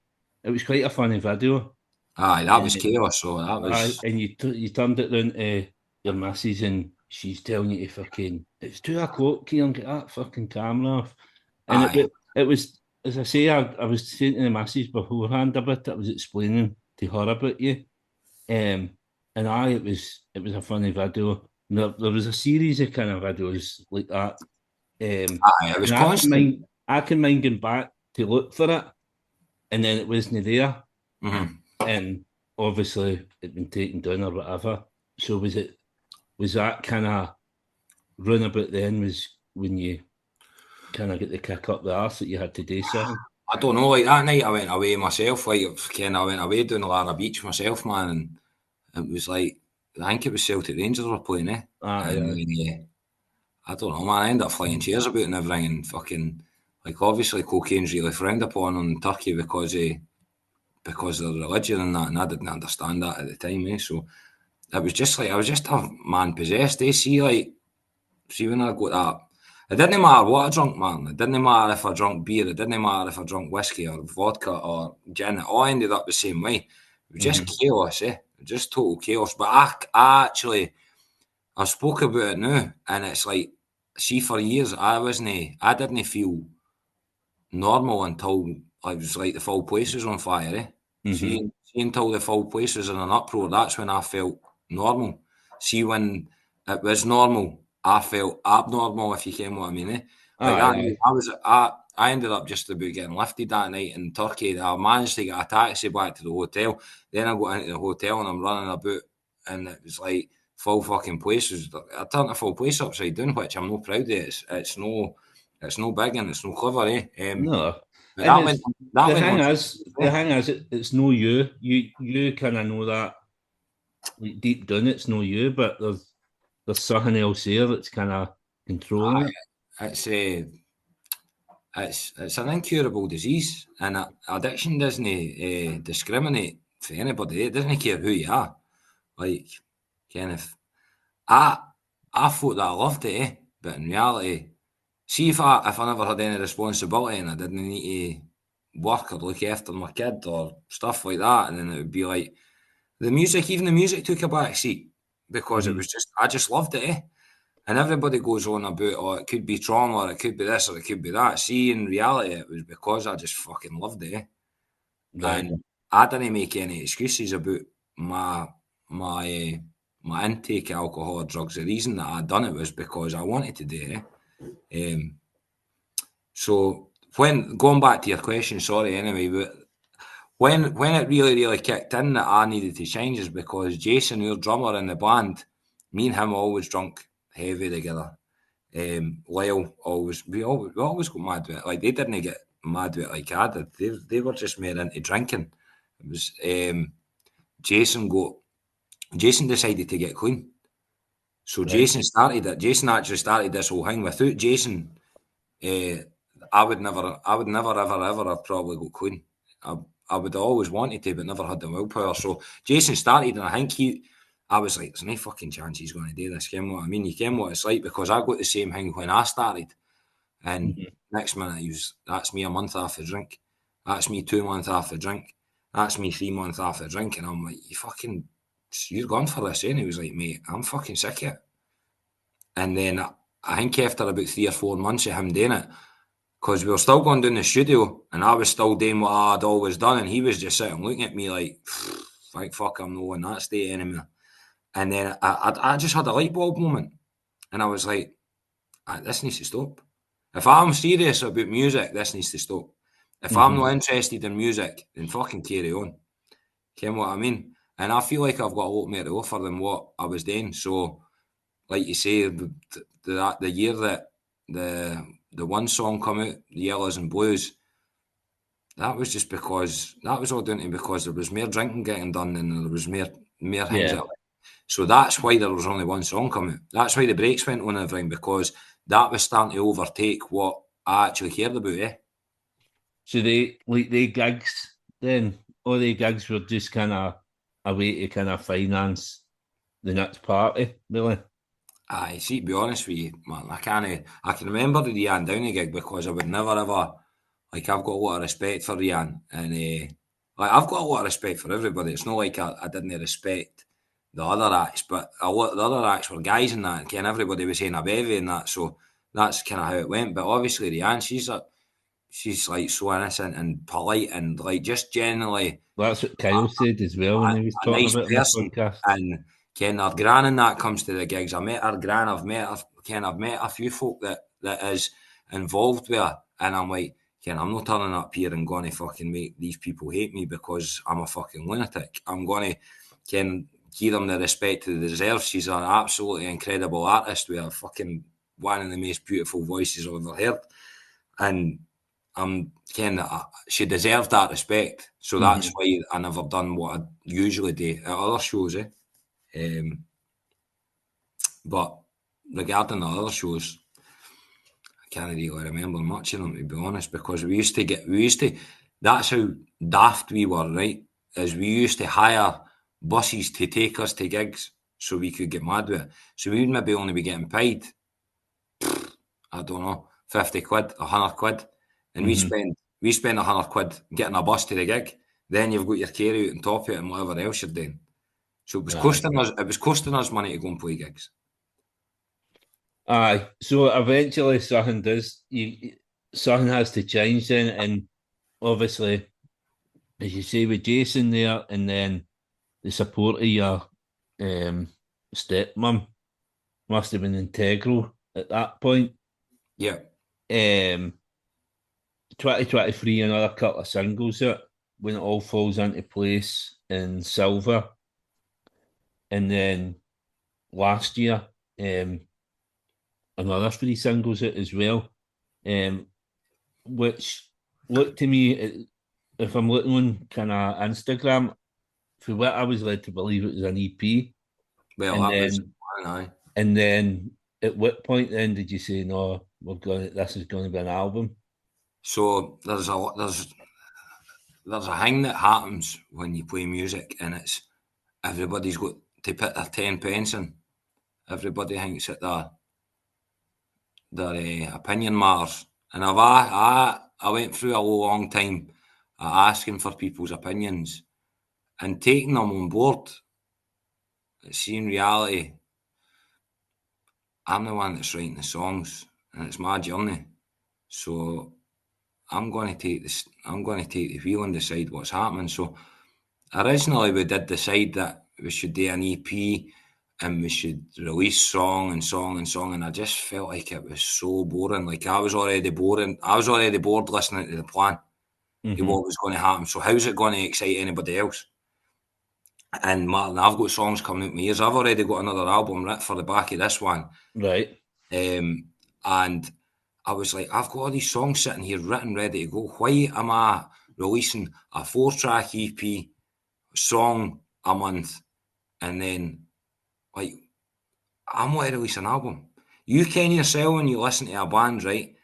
was quite a funny video. Aye, that was chaos. So that was. And you turned it round to your missus, and she's telling you to fucking, it's 2 o'clock, Kieran, get that fucking camera off. And Aye. it was, as I say, I was saying to the missus beforehand about it, I was explaining to her about you. And it was a funny video. There was a series of kind of videos like that. Aye, it was And constant. I can mind going back to look for it, and then it wasn't there. Mm-hmm. And obviously it'd been taken down or whatever. So was that kind of run about then was when you kind of get the kick up the arse that you had to do something? I don't know, like that night I went away myself, like Ken, I went away down the Lara Beach myself, man, and it was like, I think it was Celtic Rangers were playing, Aye, and aye. I don't know, man, I ended up flying chairs about and everything, and fucking, like, obviously cocaine's really frowned upon in Turkey because of the religion and that, and I didn't understand that at the time, so it was just like, I was just a man possessed, see when I got that, it didn't matter what I drunk, man. It didn't matter if I drunk beer. It didn't matter if I drunk whiskey or vodka or gin. It all ended up the same way. It was just chaos, just total chaos. But I actually, I spoke about it now, and it's like, see, for years I didn't feel normal until I was like the full place was on fire. See until the full place was in an uproar. That's when I felt normal. See, when it was normal, I felt abnormal. If you get what I mean, like Aye, that. aye. I ended up just about getting lifted that night in Turkey. I managed to get a taxi back to the hotel. Then I got into the hotel and I'm running about, and it was like full fucking place. I turned the full place upside down, which I'm not proud of. It's no big and it's no clever, No. But And that went on. the thing is, it's no you. You kind of know that, like, deep down, it's no you, but there's something else there that's kind of controlling it. It's it's an incurable disease, and addiction doesn't discriminate for anybody. It doesn't care who you are. Like, Kenneth, I thought that I loved it, but in reality, see if I never had any responsibility and I didn't need to work or look after my kid or stuff like that, and then it would be like the music took a back seat because it was just I just loved it, And everybody goes on about, oh, it could be trauma, or it could be this, or it could be that. See, in reality, it was because I just fucking loved it. Right. And I didn't make any excuses about my my intake of alcohol or drugs. The reason that I done it was because I wanted to do it. So when going back to your question, sorry anyway, but when it really kicked in that I needed to change is because Jason, your drummer in the band, me and him always drunk heavy together. Lyle we always got mad with it. Like, they didn't get mad with it like I did. They were just more into drinking. It was Jason decided to get clean. So Right. Jason started it. Jason actually started this whole thing. Without Jason, I would never ever have probably got clean. I would have always wanted to, but never had the willpower. So Jason started, and I think I was like, there's no fucking chance he's going to do this. You know what I mean? You know what it's like, because I got the same thing when I started. And next minute, that's me a month after drink. That's me 2 months after drink. That's me 3 months after drink. And I'm like, you're gone for this. And he was like, mate, I'm fucking sick of it. And then I think after about 3 or 4 months of him doing it, because we were still going down the studio, and I was still doing what I'd always done, and he was just sitting looking at me like, fuck, I'm not in that state anymore. And then I just had a light bulb moment, and I was like, this needs to stop. If I'm serious about music, this needs to stop. If I'm not interested in music, then fucking carry on. You know what I mean? And I feel like I've got a lot more to offer than what I was doing. So, like you say, the year that the one song come out, the Yellows and Blues, that was just because that was all down to because there was more drinking getting done and there was more things. Yeah. So that's why there was only one song coming out. That's why the brakes went on everything, because that was starting to overtake what I actually cared about. So they gigs then, all the gigs were just kind of a way to kind of finance the next party, really. I see, to be honest with you, man, I can remember the Rian Downey gig because I would never ever, like, I've got a lot of respect for Rian, and like, I've got a lot of respect for everybody. It's not like I didn't respect the other acts, but a lot the other acts were guys and that, and everybody was saying a bevy and that, so that's kind of how it went. But obviously Rianne, she's like so innocent and polite and like just generally That's what Kyle said as well when he was a talking nice about it on the person. podcast. And Ken, her gran and that comes to the gigs. I met her gran. I've met a few folk that is involved with her, and I'm like, Ken, I'm not turning up here and going to fucking make these people hate me because I'm a fucking lunatic. I'm going to, Ken, give them the respect they deserve. She's an absolutely incredible artist with a fucking one of the most beautiful voices I've ever heard, and Ken, she deserved that respect. So that's why I never done what I usually do at other shows. But regarding the other shows, I can't really remember much of them, to be honest, because that's how daft we were, right? Is we used to hire buses to take us to gigs so we could get mad with it. So we'd maybe only be getting paid, I don't know, 50 quid, 100 quid. And we spend 100 quid getting a bus to the gig. Then you've got your carry out on top of it and whatever else you're doing. So it was costing us money to go and play gigs. Aye, so eventually something has to change then, and obviously, as you say, with Jason there, and then the support of your stepmom must have been integral at that point. Yeah. 2023, another couple of singles out when it all falls into place in Silver, and then last year, another 3 singles out as well, which looked to me, if I'm looking on kind of Instagram, for what I was led to believe it was an EP. Well, and then at what point then did you say, no, this is going to be an album? So there's a thing that happens when you play music, and it's everybody's got to put their 10 pence in. Everybody thinks that their opinion matters, and I went through a long time asking for people's opinions and taking them on board. See, in reality, I'm the one that's writing the songs, and it's my journey. So I'm going to take the wheel and decide what's happening. So originally we did decide that we should do an EP and we should release song, and I just felt like it was so boring. Like I was already bored listening to the plan of what was going to happen. So how's it going to excite anybody else? And Martin, I've got songs coming out my ears. I've already got another album written for the back of this one. Right. And I was like, I've got all these songs sitting here written, ready to go. Why am I releasing a 4-track EP, song a month, and then, like, I'm going to release an album? You can yourself when you listen to a band, right,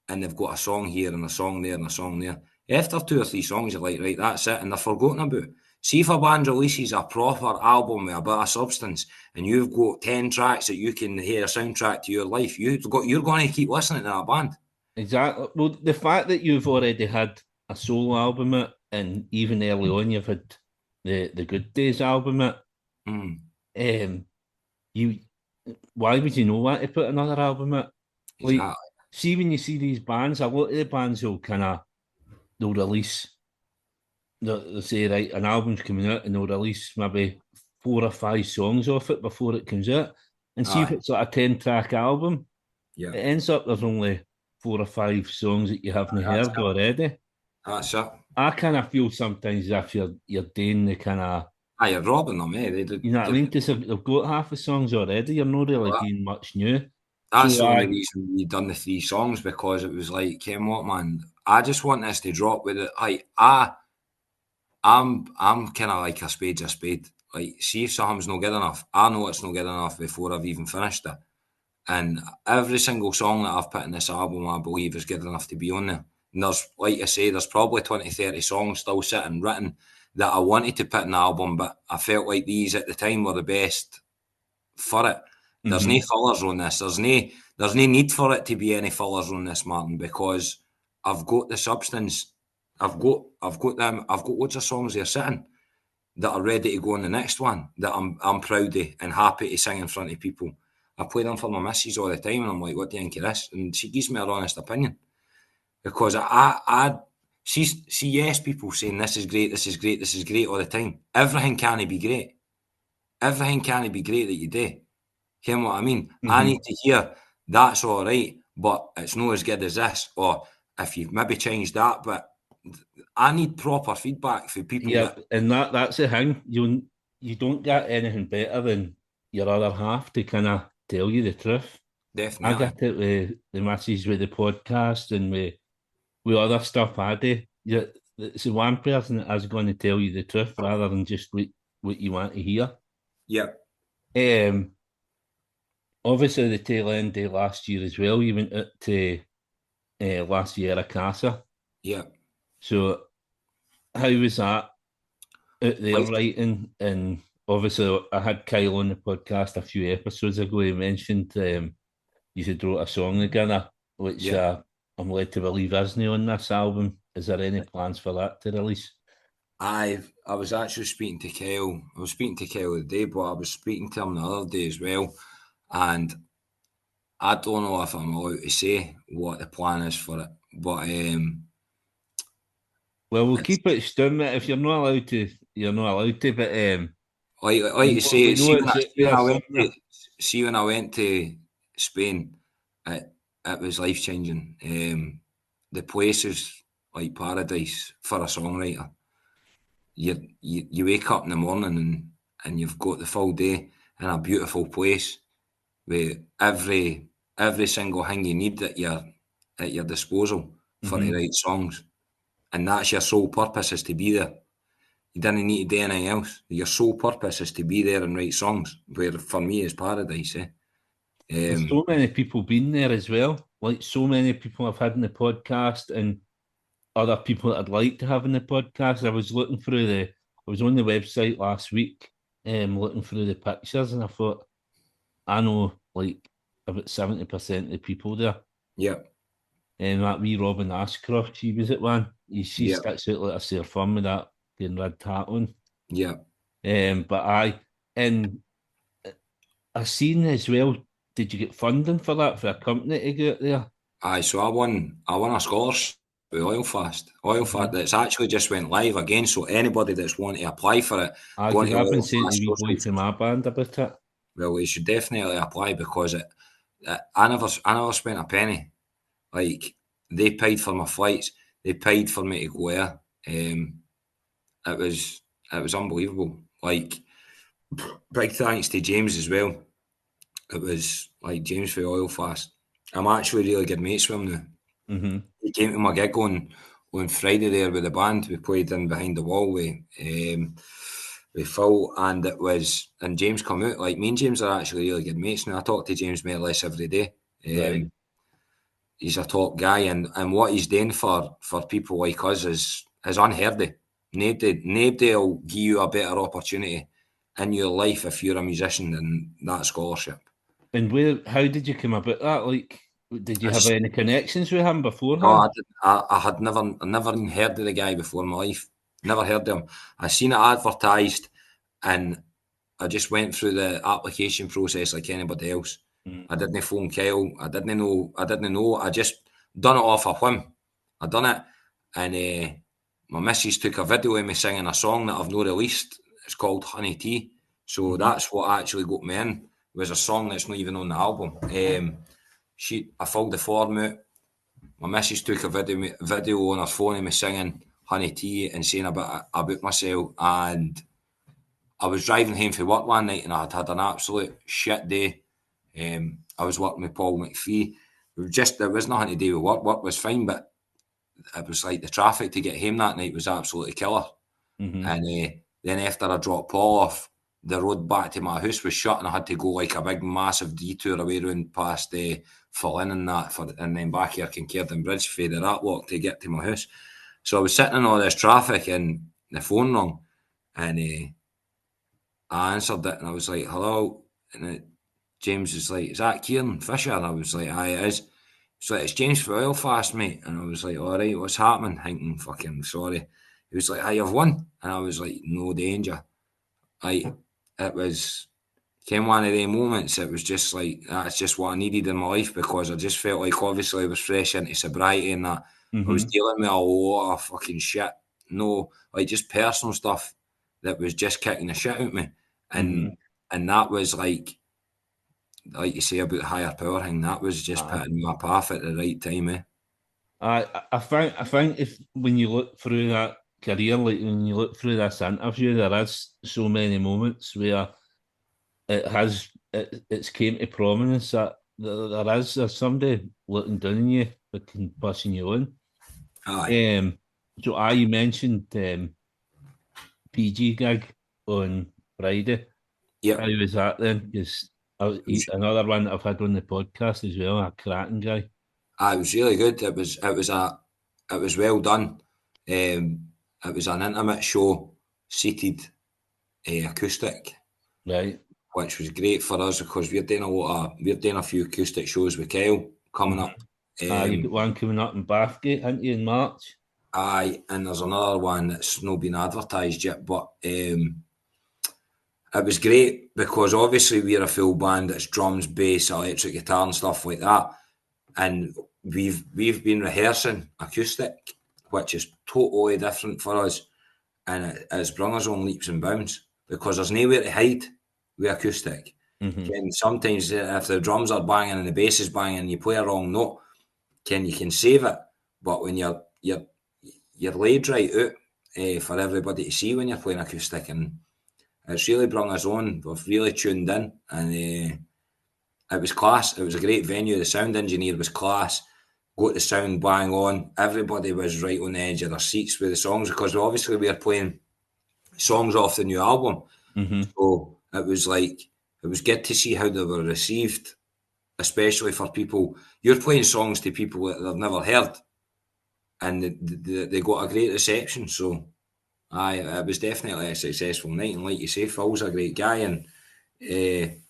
and they've got a song here and a song there and a song there. After 2 or 3 songs, you're like, right, that's it, and they're forgotten about. See if a band releases a proper album with a bit of substance, and you've got 10 tracks that you can hear a soundtrack to your life, you're going to keep listening to that band. Exactly. Well, the fact that you've already had a solo album out, and even early on you've had the Good Daze album out, why would you not want to put another album out? Like, Exactly. see, when you see these bands, a lot of the bands they'll release, they'll say, right, an album's coming out, and they'll release maybe 4 or 5 songs off it before it comes out. And see if it's like a 10-track album, it ends up there's only 4 or 5 songs that you haven't heard already. That's it. I kind of feel sometimes as if you're doing the kind of... you're robbing them, eh? You know what I mean? Because they've got half the songs already. You're not really doing much new. That's the only reason we done the 3 songs, because it was like, you know what, man? I just want this to drop with it. Like, I'm kind of like a spade's a spade. Like, see if something's not good enough, I know it's not good enough before I've even finished it. And every single song that I've put in this album, I believe, is good enough to be on there. And there's, like I say, there's probably 20, 30 songs still sitting written that I wanted to put in the album, but I felt like these at the time were the best for it. There's no fillers on this. There's no need for it to be any fillers on this, Martin, because I've got the substance. I've got loads of songs there sitting. that are ready to go on the next one, that I'm proud of and happy to sing in front of people. I play them for my missus all the time, and I'm like, what do you think of this? And she gives me her honest opinion. Because I see yes, people saying this is great, this is great, this is great all the time. Everything can't be great. Everything can't be great that you do. Hear what I mean? I need to hear that's all right, but it's not as good as this. Or if you've maybe changed that, but I need proper feedback for people. Yeah, and that's the thing. You don't get anything better than your other half to kind of tell you the truth. I Definitely. get it with the messages with the podcast and with other stuff I do. Yeah, it's the one person that is going to tell you the truth rather than just what you want to hear. Yeah. Obviously, the tail end of last year as well, you went out to last year at Casa. Yeah. So, how was that out there Like, writing? And obviously, I had Kyle on the podcast a few episodes ago. He mentioned you had wrote a song together, which yeah. I'm led to believe isn't on this album. Is there any plans for that to release? I was actually speaking to Kyle. I was speaking to Kyle the day, but I was speaking to him the other day as well. And I don't know if I'm allowed to say what the plan is for it. But Well, we'll keep it stum. If you're not allowed to, you're not allowed to. But like to say, we know it's out there somewhere. see when I went to Spain, it was life changing. The place is like paradise for a songwriter. You wake up in the morning and you've got the full day in a beautiful place with every single thing you need at your disposal for to write songs, and that's your sole purpose, is to be there. You didn't need to do anything else. Your sole purpose is to be there and write songs, where for me is paradise. There's so many people been there as well. Like so many people I've had in the podcast and other people that I'd like to have in the podcast. I was on the website last week, looking through the pictures, and I thought, I know like about 70% of the people there. Yeah, And that wee Robin Ashcroft, she was at one. She yeah, sticks out like a sore thumb with that green red hat on. yeah. And I seen as well. Did you get funding for that for a company to go out there? Aye, so I won a scholarship with Oilfast. Oilfast that's actually just went live again. So anybody that's wanting to apply for it, go Because into I've been saying to Oilfast wee boy socials. from my band about it. Well, you should definitely apply, because I never spent a penny. Like, they paid for my flights, they paid for me to go there. It was unbelievable. Like, big thanks to James as well. It was like James for Oilfast. I'm actually really good mates with him now. He came to my gig on Friday there with the band. We played in Behind the Wall with Phil, and James come out. Like, me and James are actually really good mates now. I talk to James more or less every day. Right. He's a top guy, and what he's doing for people like us is unheard of. Nobody will give you a better opportunity in your life if you're a musician than that scholarship. And how did you come about that? Like, did you have It's- any connections with him No, beforehand? I had never even heard of the guy before in my life. Never heard of him. I seen it advertised, and I just went through the application process like anybody else. I didn't phone Kyle. I didn't know. I just done it off a whim. I done it, and my missus took a video of me singing a song that I've not released. It's called Honey Tea. So that's what actually got me in. Was a song that's not even on the album. I filled the form out. My missus took a video on her phone of me singing Honey Tea and saying about myself, and I was driving home from work one night and I had an absolute shit day. I was working with Paul McPhee. There was nothing to do with work. Work was fine, but it was like the traffic to get home that night was absolutely killer. And then after I dropped Paul off, the road back to my house was shut, and I had to go like a big massive detour away round past Flynn and that, and then back here Kincardine Bridge for the rat walk to get to my house. So I was sitting in all this traffic and the phone rang, and I answered it, and I was like, hello. And James was like, is that Kieran Fisher? And I was like, aye, it is. So it's James for Oilfast, mate. And I was like, all right, what's happening? Thinking, fucking sorry. he was like, "You've won," and I was like, "No danger." Like, it was came one of the moments. It was just like, that's just what I needed in my life, because I just felt like, obviously I was fresh into sobriety and that I was dealing with a lot of fucking shit. No, like just personal stuff that was just kicking the shit out of me, and that was like you say about the higher power thing. That was just putting me on my path at the right time. I think if when you look through that career, like when you look through this interview, there is so many moments where it's came to prominence that there's somebody looking down on you that can pushing you on. Aye. So you mentioned PG gig on Friday. Yep. How was that then? Because another one that I've had on the podcast as well, a cracking guy. It was really good. It was well done. It was an intimate show, seated, acoustic, Right. which was great for us because we're doing a few acoustic shows with Kyle coming up. You've got one coming up in Bathgate, haven't you, in March? Aye, and there's another one that's not been advertised yet, but it was great because obviously we're a full band. It's drums, bass, electric guitar, and stuff like that. And we've been rehearsing acoustic, which is totally different for us, and it's brought us on leaps and bounds because there's nowhere to hide with acoustic. And sometimes if the drums are banging and the bass is banging, and you play a wrong note, you can save it. But when you're laid right out for everybody to see when you're playing acoustic, and it's really brought us on. We've really tuned in, and it was class. It was a great venue. The sound engineer was class. Got the sound bang on. Everybody was right on the edge of their seats with the songs because obviously we were playing songs off the new album. So it was good to see how they were received, especially for people. You're playing songs to people that they've never heard, and they got a great reception. So it was definitely a successful night. And like you say, Phil's a great guy and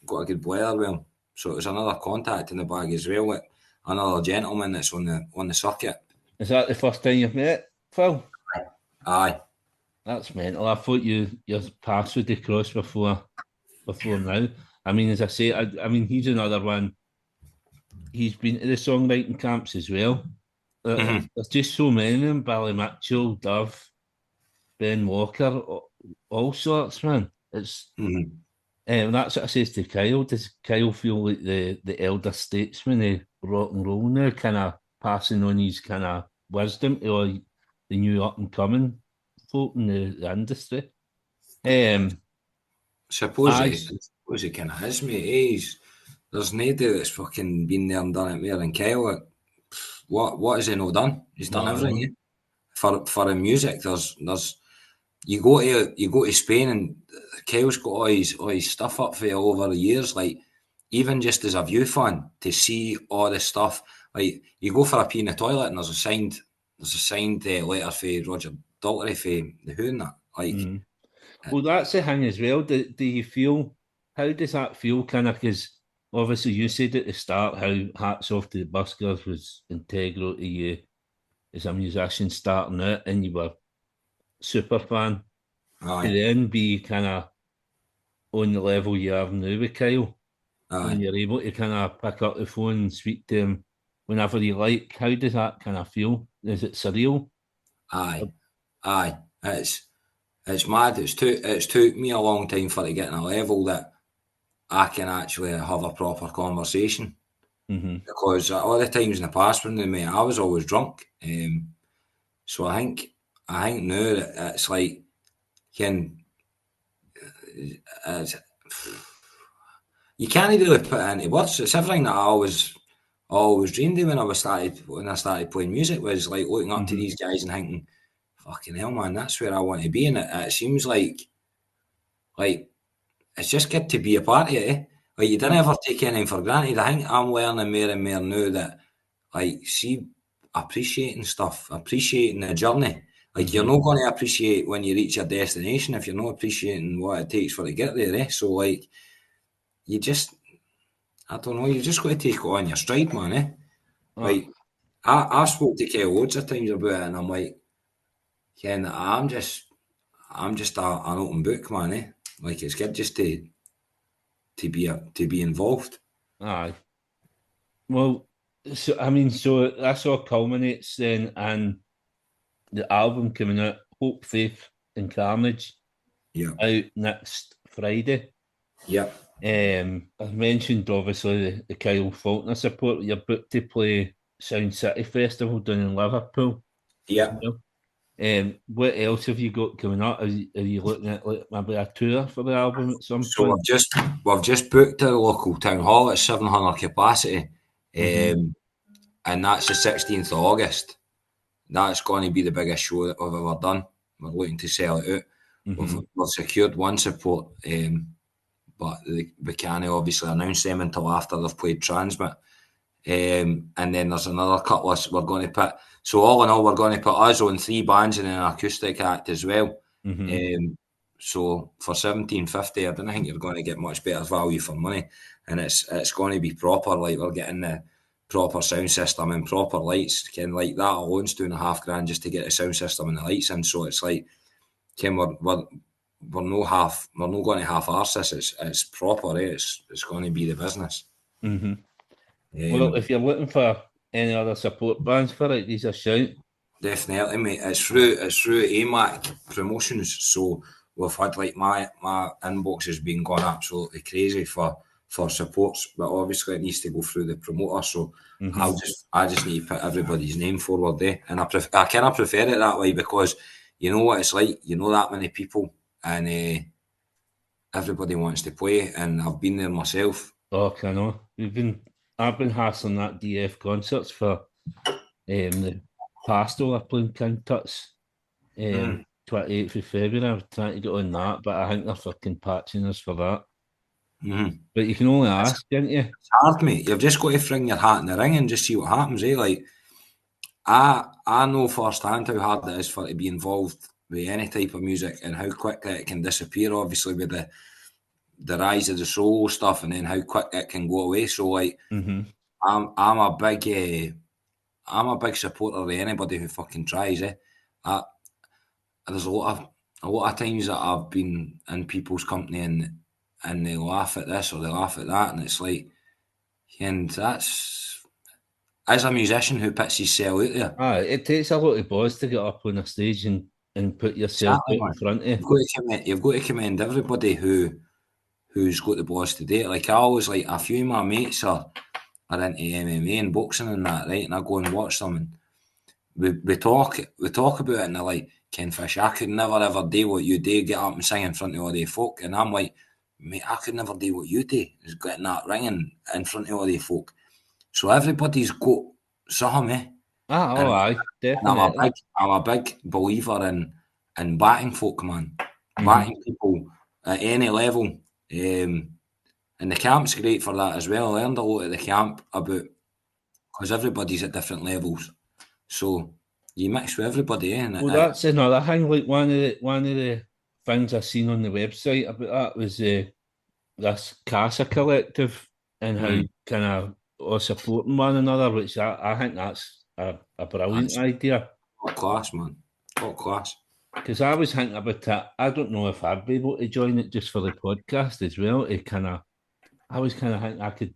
got a good blather with him. So it was another contact in the bag as well. Another gentleman that's on the circuit. Is that the first time you've met Phil? Aye. That's mental. I thought your paths would have crossed before now. I mean, as I say, I mean, he's another one. He's been to the songwriting camps as well. There's just so many of them. Billy Mitchell, Dove, Ben Walker, all sorts, man. It's that's what I says to Kyle. Does Kyle feel like the elder statesman of rock and roll now, kind of passing on his kind of wisdom to all the new up and coming folk in the industry? Suppose it kind of is, mate. There's nobody that's fucking been there and done it more than Kyle. What has he not done? He's done everything. For the music, there's you go to Spain and Kyle's got all his stuff up for you over the years. Like even just as a view fan to see all this stuff, like you go for a pee in the toilet and there's a signed letter for Roger Daltrey for the Who and that. Like, well, that's the thing as well. Do you feel? How does that feel? Kind of because obviously you said at the start how Hats Off to the Buskers was integral to you as a musician starting out, and you were super fan. aye, To then be kind of on the level you are now with Kyle, when you're able to kind of pick up the phone and speak to him whenever you like. How does that kind of feel? Is it surreal? aye. It's mad. It's took me a long time for to get in a level that I can actually have a proper conversation. Because all the times in the past when they met, I was always drunk. So I think now that it's like you can't really put it into words. It's everything that I always dreamed of when I started playing music, was like looking up to these guys and thinking, fucking hell, man, that's where I want to be. And it seems like it's just good to be a part of it. Eh? Like you don't ever take anything for granted. I think I'm learning more and more now that appreciating stuff, appreciating the journey. Like you're not going to appreciate when you reach your destination if you're not appreciating what it takes for to get there. Eh? So like you just, I don't know, you just got to take it on your stride, man. Eh? Like I've spoke to Kyle loads of times about it, and I'm like, Ken, I'm just an open book, man. Like it's good just to be involved. Aye. Well, so I mean, so that's all culminates then, and the album coming out, Hope, Faith, and Carnage, Yeah, out next Friday. yeah, I mentioned obviously the Kyle Faulkner support. You're booked to play Sound City Festival down in Liverpool. yeah. What else have you got coming up? Are you looking at like maybe a tour for the album at some So point? we've just booked the local town hall at 700 capacity, Mm-hmm. and that's the 16th of August. That's going to be the biggest show that we've ever done. We're looking to sell it out. Mm-hmm. We've secured one support, but we can't obviously announce them until after they've played Transmit. And then there's another couple of we're going to put. So all in all, we're going to put us on 3 bands and an acoustic act as well. Mm-hmm. So for 17.50, I don't think you're going to get much better value for money, and it's going to be proper. Like we're getting the proper sound system and proper lights. Ken, like that alone's £2.5 just to get the sound system and the lights in. So it's like, Ken, we're not going to half arse this. It's proper. It's going to be the business. Mm-hmm. Well, if you're looking for any other support bands for it, these are shout. Definitely, mate. It's through AMAC promotions. So we've had like my inbox has been going absolutely crazy for supports, but obviously it needs to go through the promoter. So Mm-hmm. I just need to put everybody's name forward there, and I kind of prefer it that way because you know what it's like. You know that many people, and everybody wants to play, and I've been there myself. Oh, I know. I've been hassling that DF concerts for the Pastel. I playing King Tut's 28th of February. I was trying to get on that, but I think they're fucking patching us for that. Mm-hmm. But you can only ask, can't you? It's hard, mate. You've just got to fling your hat in the ring and just see what happens, eh? Like I know firsthand how hard it is for to be involved with any type of music and how quickly it can disappear. Obviously, with the rise of the solo stuff, and then how quick it can go away. So, like, Mm-hmm. I'm a big supporter of anybody who fucking tries. I, there's a lot of times that I've been in people's company and they laugh at this or they laugh at that, and it's like, and that's as a musician who puts himself out there. It takes a lot of balls to get up on a stage and put yourself Exactly, out in man. front of. You've got to commend everybody who's got the balls to do it. Like I always like a few of my mates are into MMA and boxing and that, right? And I go and watch them and we talk about it and they're like, Ken Fish, I could never ever do what you do, get up and sing in front of all the folk. And I'm like, mate, I could never do what you do, is getting that ringing in front of all the folk. So everybody's got something, eh? And, Aye, and definitely. I'm a big believer in batting folk, man. Mm-hmm. Batting people at any level. And the camp's great for that as well. I learned a lot at the camp about because everybody's at different levels. So you mix with everybody, eh? Well, that's another thing. Like one of the things I seen on the website about that was this Casa Collective and how kind of all supporting one another, which I think that's a brilliant That's idea. top class, man. Top class. Because I was thinking about it. I don't know if I'd be able to join it just for the podcast as well. I was kind of thinking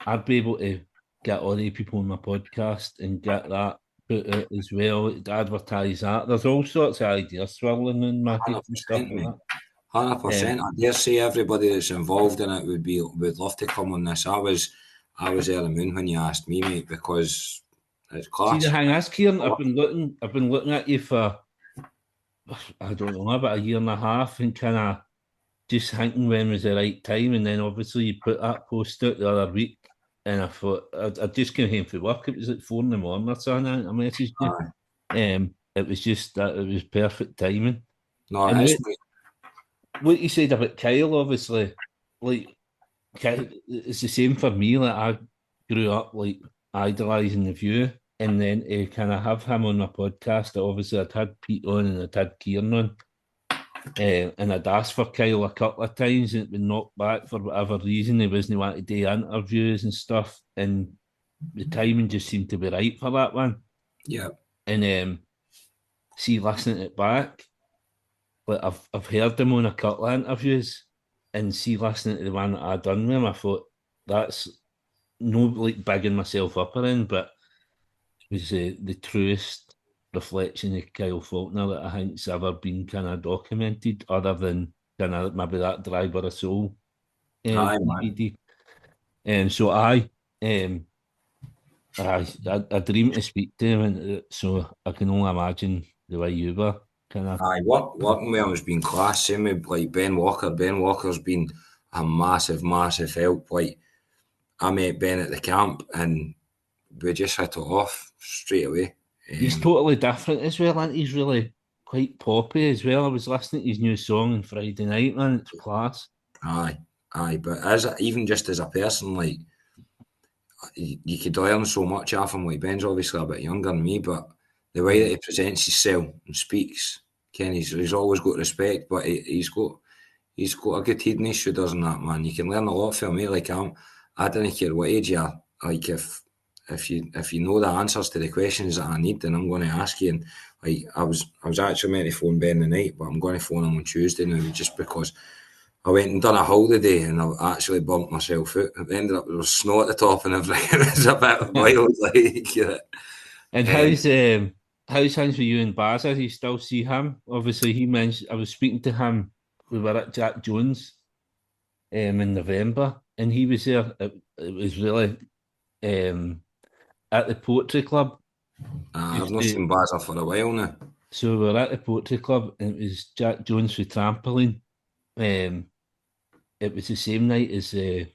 I'd be able to get all the people on my podcast and get that put out as well, advertise that. There's all sorts of ideas swirling in my head and stuff 100%, like mate. that. 100%. I dare say everybody that's involved in it would love to come on this. I was early moon when you asked me, mate, because it's See, the class. thing is, Kieran, I've been looking at you for I don't know about a year and a half, and kind of just thinking when was the right time, and then obviously you put that post out the other week, and I thought I just came home from work. It was at 4 a.m. or something. I messaged you. It was just that it was perfect timing. No, And it is, mate. what you said about Kyle, obviously, like Kyle, it's the same for me. Like I grew up like idolising the View, and then to kind of have him on my podcast. Obviously, I'd had Pete on and I'd had Kieran on, and I'd asked for Kyle a couple of times, and it been knocked back for whatever reason. He wasn't wanting to do interviews and stuff, and the timing just seemed to be right for that one. Yeah. And see listening to it back, like I've heard him on a couple of interviews, and see listening to the one that I done with him, I thought that's no like bigging myself up or anything, but it was the truest reflection of Kyle Faulkner that I think's ever been kind of documented, other than kind of maybe that Driver of Soul Aye, man. DVD. So um, I dream to speak to him, and so I can only imagine the way you were kind of. Aye, working with him has been class. Same with like Ben Walker. Ben Walker's been a massive, massive help. Like I met Ben at the camp and we just hit it off straight away. He's totally different as well, and he's really quite poppy as well. I was listening to his new song on Friday night, man. It's class. Aye, but even just as a person, like you could learn so much off him. Like Ben's obviously a bit younger than me, but the way that he presents himself and speaks, Ken, he's always got respect, but he's got a good head in his shoulders and that, man. You can learn a lot from him. Like I don't care what age you are. Like if you know the answers to the questions that I need, then I'm going to ask you. And like I was actually meant to phone Ben tonight, but I'm going to phone him on Tuesday now, just because I went and done a holiday and I actually bumped myself out. It ended up there was snow at the top and everything. It was a bit wild, like. And how's things for you and Baz? Do you still see him? Obviously, he mentioned I was speaking to him. We were at Jack Jones in November, and he was there. It was really at the Poetry Club. I've not seen Bazza for a while now. So we were at the Poetry Club, and it was Jack Jones for trampoline. It was the same night as the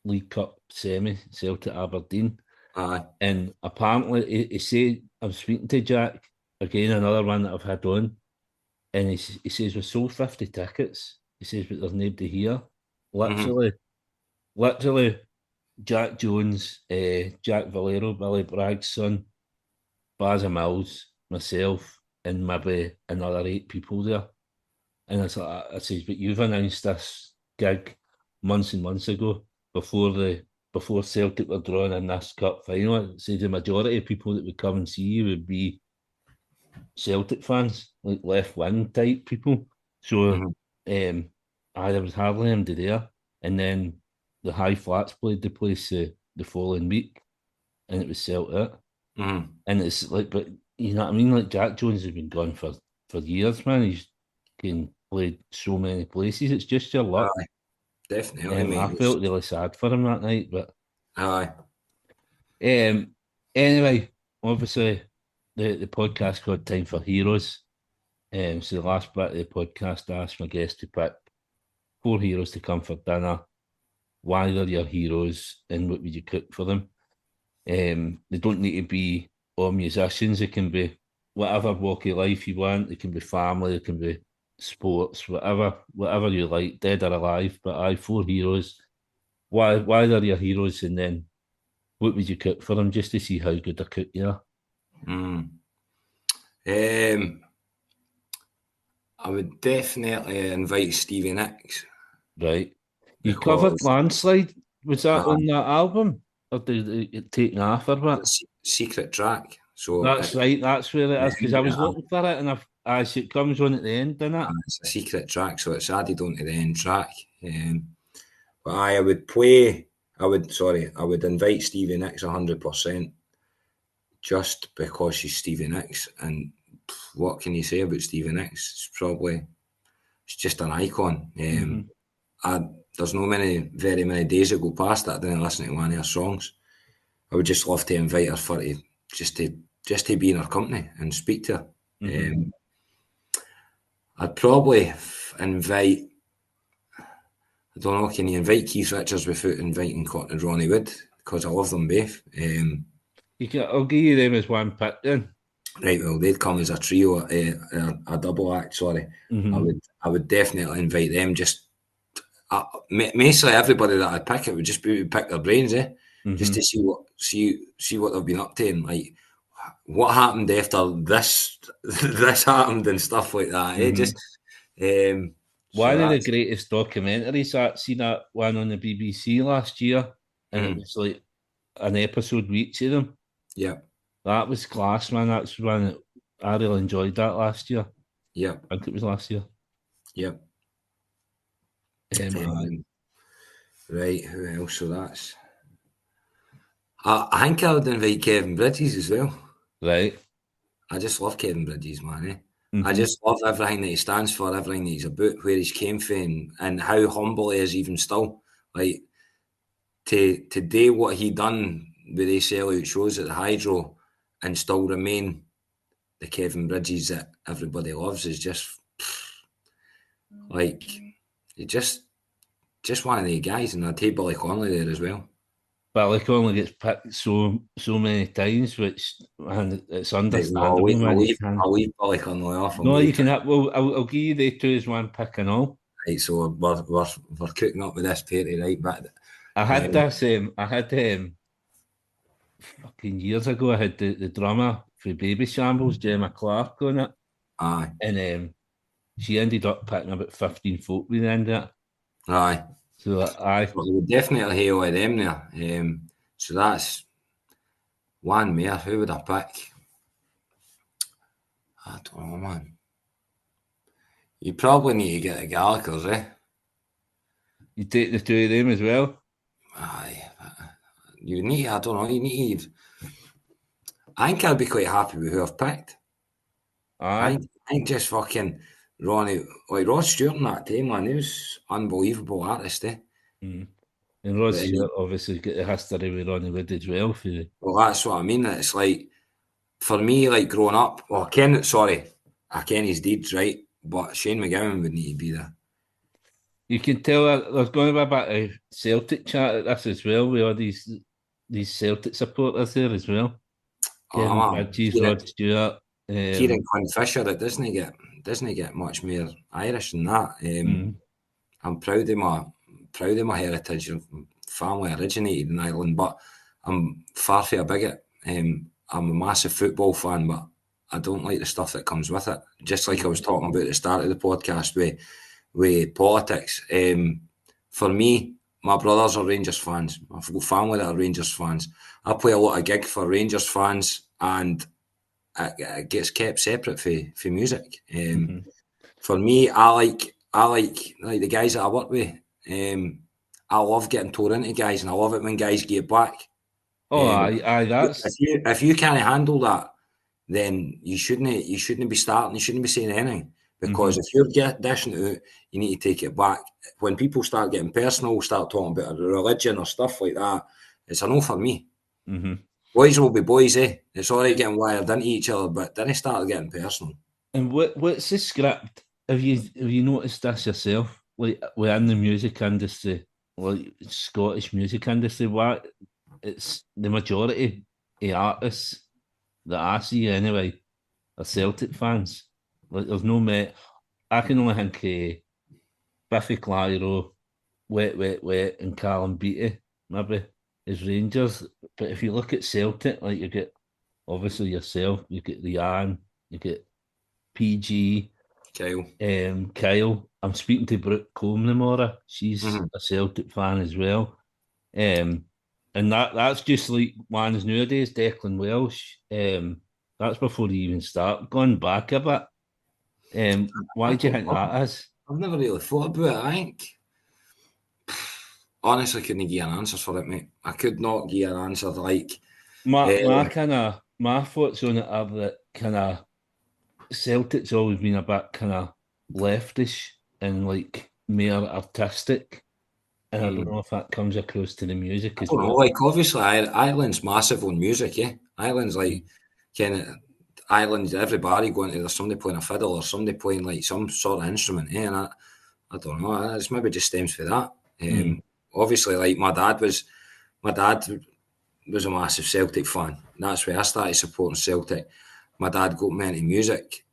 League Cup semi, Celtic Aberdeen. Aye. And apparently, he said, I'm speaking to Jack, again, another one that I've had on, and he says, we sold 50 tickets. He says, but there's nobody here. Literally, Jack Jones, Jack Valero, Billy Bragg's son, Bazza Mills, myself, and maybe another 8 people there. And it's like, I says, but you've announced this gig months and months ago before Celtic were drawn in this cup final. I said the majority of people that would come and see you would be Celtic fans, like left wing type people. So there was hardly anybody there. And then the High Flats played the place the following week, and it was Celtic. And it's like, but you know what I mean? Like Jack Jones has been gone for years, man. He's played so many places. It's just your luck. Aye, definitely. I felt really sad for him that night, but aye. Anyway, obviously the podcast called Time for Heroes. So the last bit of the podcast, I asked my guests to pick 4 heroes to come for dinner, why they're your heroes, and what would you cook for them. They don't need to be all musicians. It can be whatever walk of life you want. It can be family. It can be sports. Whatever you like, dead or alive. But 4 heroes. Why they're your heroes, and then what would you cook for them, just to see how good a cook you are. I would definitely invite Stevie Nicks. Right. You covered Landslide. Was that on that album? Or did it take off or what? Secret track. So that's right. That's where it is. Because I was looking for it, and it comes on at the end, doesn't it? It's a secret track, so it's added onto the end track. But I would invite Stevie Nicks 100%, just because she's Stevie Nicks. And what can you say about Stevie Nicks? It's just an icon. There's very many days that go past that I didn't listen to one of her songs. I would just love to invite her just to be in her company and speak to her. I'd probably invite, I don't know, can you invite Keith Richards without inviting Cotton and Ronnie Wood? Because I love them both. I'll give you them as one pick then. Right, well, they'd come as a trio, a double act, sorry. I would definitely invite them. Just mostly everybody that I'd pick, it would just be to pick their brains, just to see what they've been up to, and like what happened after this happened and stuff like that. One of the greatest documentaries, I seen that one on the BBC last year, and it was like an episode with each of them. Yeah, that was class, man. That's one that I really enjoyed that last year. Yep. I think it was last year. Yep. Aye. Right, who else? So that's... I think I would invite Kevin Bridges as well. Right. I just love Kevin Bridges, man. I Mhm. just love everything that he stands for, everything that he's about, where he's came from, and how humble he is even still. Like, to do what he done with these sellout shows at the Hydro and still remain the Kevin Bridges that everybody loves is just like, he just one of the guys, and I'd take Billy Connolly there as well. But only gets picked so many times, which, and it's Right, understandable, man. You can I'll leave Billy Connolly off. no, you can have. Well, I'll give you the two as one pick and all. Right, so we're cooking up with this party, right? But I had this. I had fucking years ago. I had the drummer for Baby Shambles, Gemma Clark, on it, aye, and she ended up picking about 15 folk by the end of it. aye. So I Well, we would definitely hail of them there. So that's one more. Who would I pick? I don't know, man. You probably need to get the Gallagher's, eh? you take the two of them as well. Aye. You need, I don't know, you need... I think I'd be quite happy with who I've picked. Aye. I think just fucking Ronnie, like Rod Stewart in that time, man, he was unbelievable artist, eh? Mm. And Rod But, Stewart obviously got the history with Ronnie Wood as well. well, that's what I mean. It's like, for me, like growing up, well, I ken his deeds, right? But Shane McGowan would need to be there. You can tell that there's going to be a bit of Celtic chat at this as well, with all these Celtic supporters there as well. Kevin Bridges, Rod Stewart. Kieran Fisher, it doesn't get much more Irish than that. I'm proud of my heritage. Family originated in Ireland, but I'm far from a bigot. I'm a massive football fan, but I don't like the stuff that comes with it. Just like I was talking about at the start of the podcast with politics. For me, my brothers are Rangers fans. I've got family that are Rangers fans. I play a lot of gig for Rangers fans, and it gets kept separate for music. For me, I like the guys that I work with. I love getting tore into guys, and I love it when guys get back. Aye, that's if you can't handle that, then you shouldn't be starting. You shouldn't be saying anything, because if you're dishing it out, you need to take it back. When people start getting personal, start talking about religion or stuff like that, it's a no for me. Boys will be boys, eh? It's all right getting wired into each other, but then they start getting personal. And what's the script? Have you noticed this yourself? Like within the music industry, like Scottish music industry, what it's the majority of artists that I see anyway are Celtic fans. Like there's no Met. I can only think of Biffy Clyro, Wet Wet Wet, and Callum Beattie maybe as Rangers. But if you look at Celtic, like you get obviously yourself, you get Leanne, you get PG, Kyle. I'm speaking to Brooke Coleman tomorrow. She's a Celtic fan as well. And that's just like ones nowadays, Declan Welsh. That's before he even start going back a bit. Why do you think that is? I've never really thought about it. I think honestly couldn't give you an answer for it, mate. I could not give you an answer. Like my thoughts on it are that kind of Celtic's always been a bit kind of leftish and like more artistic, and I don't know if that comes across to the music as well. Like obviously Ireland's massive on music, yeah. Ireland's like Ireland, everybody going to, there's somebody playing a fiddle or somebody playing like some sort of instrument, eh? And I don't know, it's maybe just stems for that. Obviously, like my dad was a massive Celtic fan. That's where I started supporting Celtic. My dad got me into music.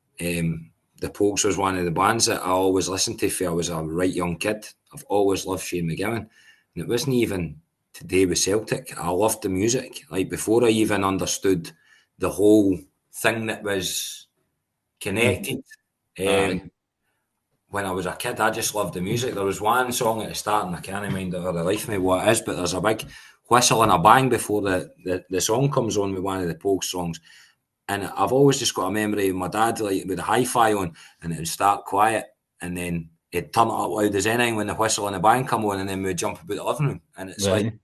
The Pogues was one of the bands that I always listened to when I was a right young kid. I've always loved Shane McGowan. And it wasn't even today with Celtic. I loved the music. Like before I even understood the whole thing that was connected. When I was a kid, I just loved the music. There was one song at the start, and I can't remember for the life of me what it is, but there's a big whistle and a bang before the song comes on with one of the Pogues songs. And I've always just got a memory of my dad, like, with the hi-fi on, and it would start quiet, and then he'd turn it up loud as anything when the whistle and the band come on, and then we'd jump about the living room. And it's like, Right.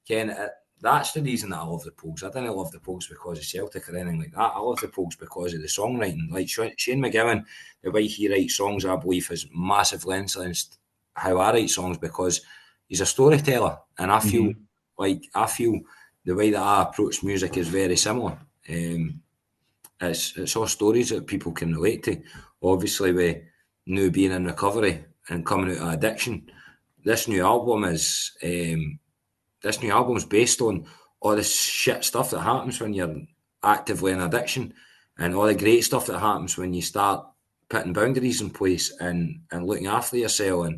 Ken, that's the reason that I love the Pogues. I didn't love the Pogues because of Celtic or anything like that. I love the Pogues because of the songwriting. Like Shane McGowan, the way he writes songs, I believe, has massively influenced how I write songs, because he's a storyteller, and I feel the way that I approach music is very similar. It's all stories that people can relate to. Obviously, with now being in recovery and coming out of addiction, this new album is based on all this shit stuff that happens when you're actively in addiction, and all the great stuff that happens when you start putting boundaries in place and looking after yourself,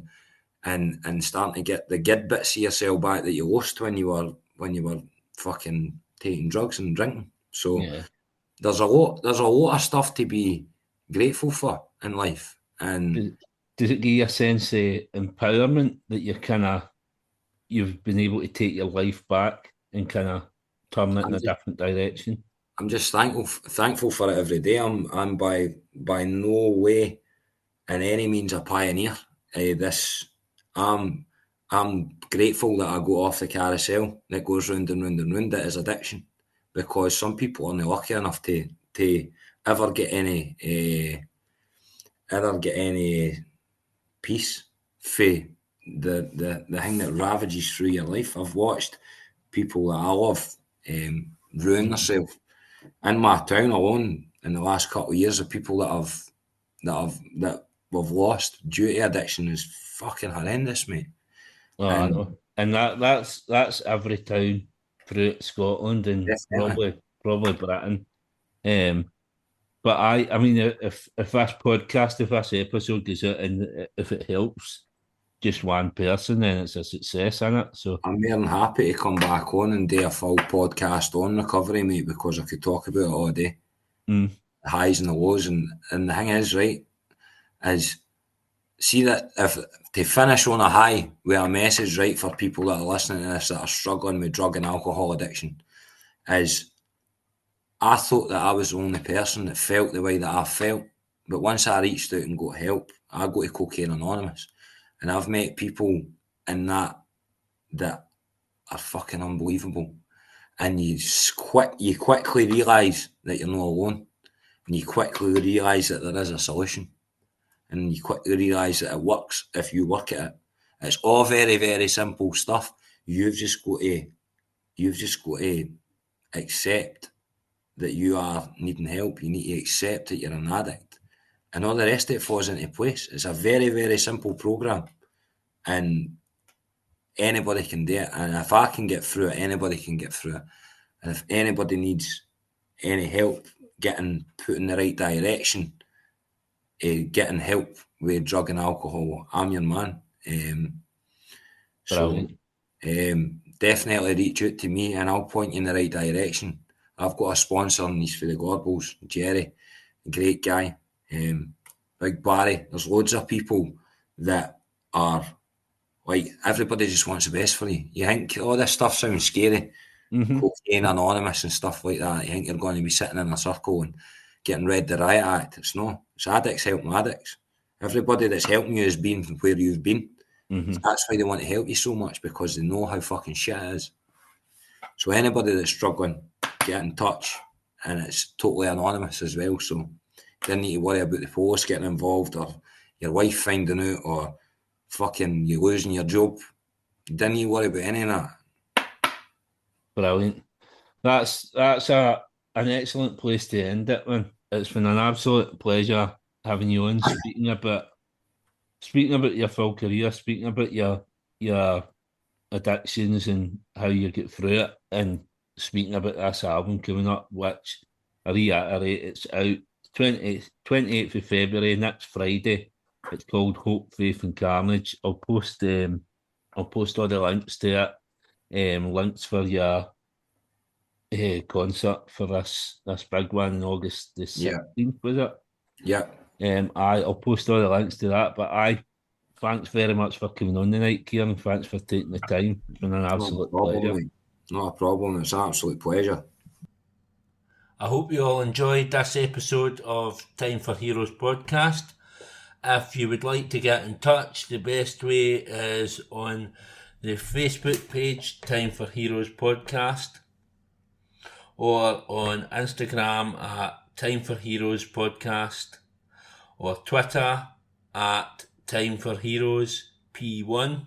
and starting to get the good bits of yourself back that you lost when you were fucking taking drugs and drinking. So Yeah. there's a lot of stuff to be grateful for in life. And Does it give you a sense of empowerment that you've been able to take your life back and kind of turn it in I'm a just, different direction? I'm just thankful for it every day. I'm by no way in any means a pioneer. This I'm grateful that I go off the carousel that goes round and round and round. That is addiction, because some people aren't lucky enough to ever get any peace for the thing that ravages through your life. I've watched people that I love ruin themselves in my town alone in the last couple of years. Of people that we've lost due to addiction is fucking horrendous, mate. Oh, I And know. And that's every town throughout Scotland and definitely, probably Britain. Um, but I mean, if if this episode goes out and if it helps just one person, then it's a success in it. So, I'm more than happy to come back on and do a full podcast on recovery, mate, because I could talk about it all day, mm, the highs and the lows. And the thing is, right, is see that if to finish on a high with a message, right, for people that are listening to this that are struggling with drug and alcohol addiction, is I thought that I was the only person that felt the way that I felt. But once I reached out and got help, I got to Cocaine Anonymous. And I've met people in that are fucking unbelievable. And you quickly realise that you're not alone. And you quickly realise that there is a solution. And you quickly realise that it works if you work at it. It's all very, very simple stuff. You've just got to accept that you are needing help. You need to accept that you're an addict. And all the rest of it falls into place. It's a very, very simple program. And anybody can do it. And if I can get through it, anybody can get through it. And if anybody needs any help getting put in the right direction, getting help with drug and alcohol, I'm your man. So brilliant. definitely reach out to me and I'll point you in the right direction. I've got a sponsor and he's for the Gorbals, Jerry, a great guy. Big Barry. There's loads of people that are like, everybody just wants the best for you. You think all this stuff sounds scary, Hmm. Cocaine Anonymous and stuff like that. You think you're going to be sitting in a circle and getting read the riot act. It's no. It's addicts helping addicts. Everybody that's helping you has been from where you've been. Hmm. That's why they want to help you so much, because they know how fucking shit it is. So anybody that's struggling, get in touch, and it's totally anonymous as well. So you don't need to worry about the police getting involved or your wife finding out or fucking you losing your job. You don't need to worry about any of that. Brilliant. That's an excellent place to end it, man. It's been an absolute pleasure having you on, speaking about your full career, speaking about your addictions and how you get through it, and speaking about this album coming up, which I reiterate, it's out 28th of February, next Friday. It's called Hope, Faith and Carnage. I'll post all the links to it, links for your concert for this big one in August the Yeah, 16th, was it? yeah. I'll post all the links to that. But thanks very much for coming on tonight, Kieran. Thanks for taking the time. It's been an Not a absolute problem, pleasure. mate. Not a problem. It's an absolute pleasure. I hope you all enjoyed this episode of Time for Heroes podcast. If you would like to get in touch, the best way is on the Facebook page, Time for Heroes podcast, or on Instagram at Time for Heroes podcast, or Twitter at Time for Heroes P1,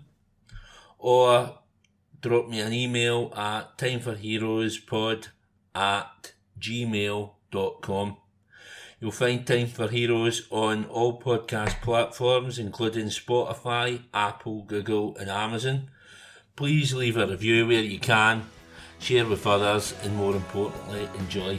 or drop me an email at timeforheroespod@gmail.com. You'll find Time for Heroes on all podcast platforms, including Spotify, Apple, Google and Amazon. Please leave a review where you can, share with others, and more importantly, enjoy.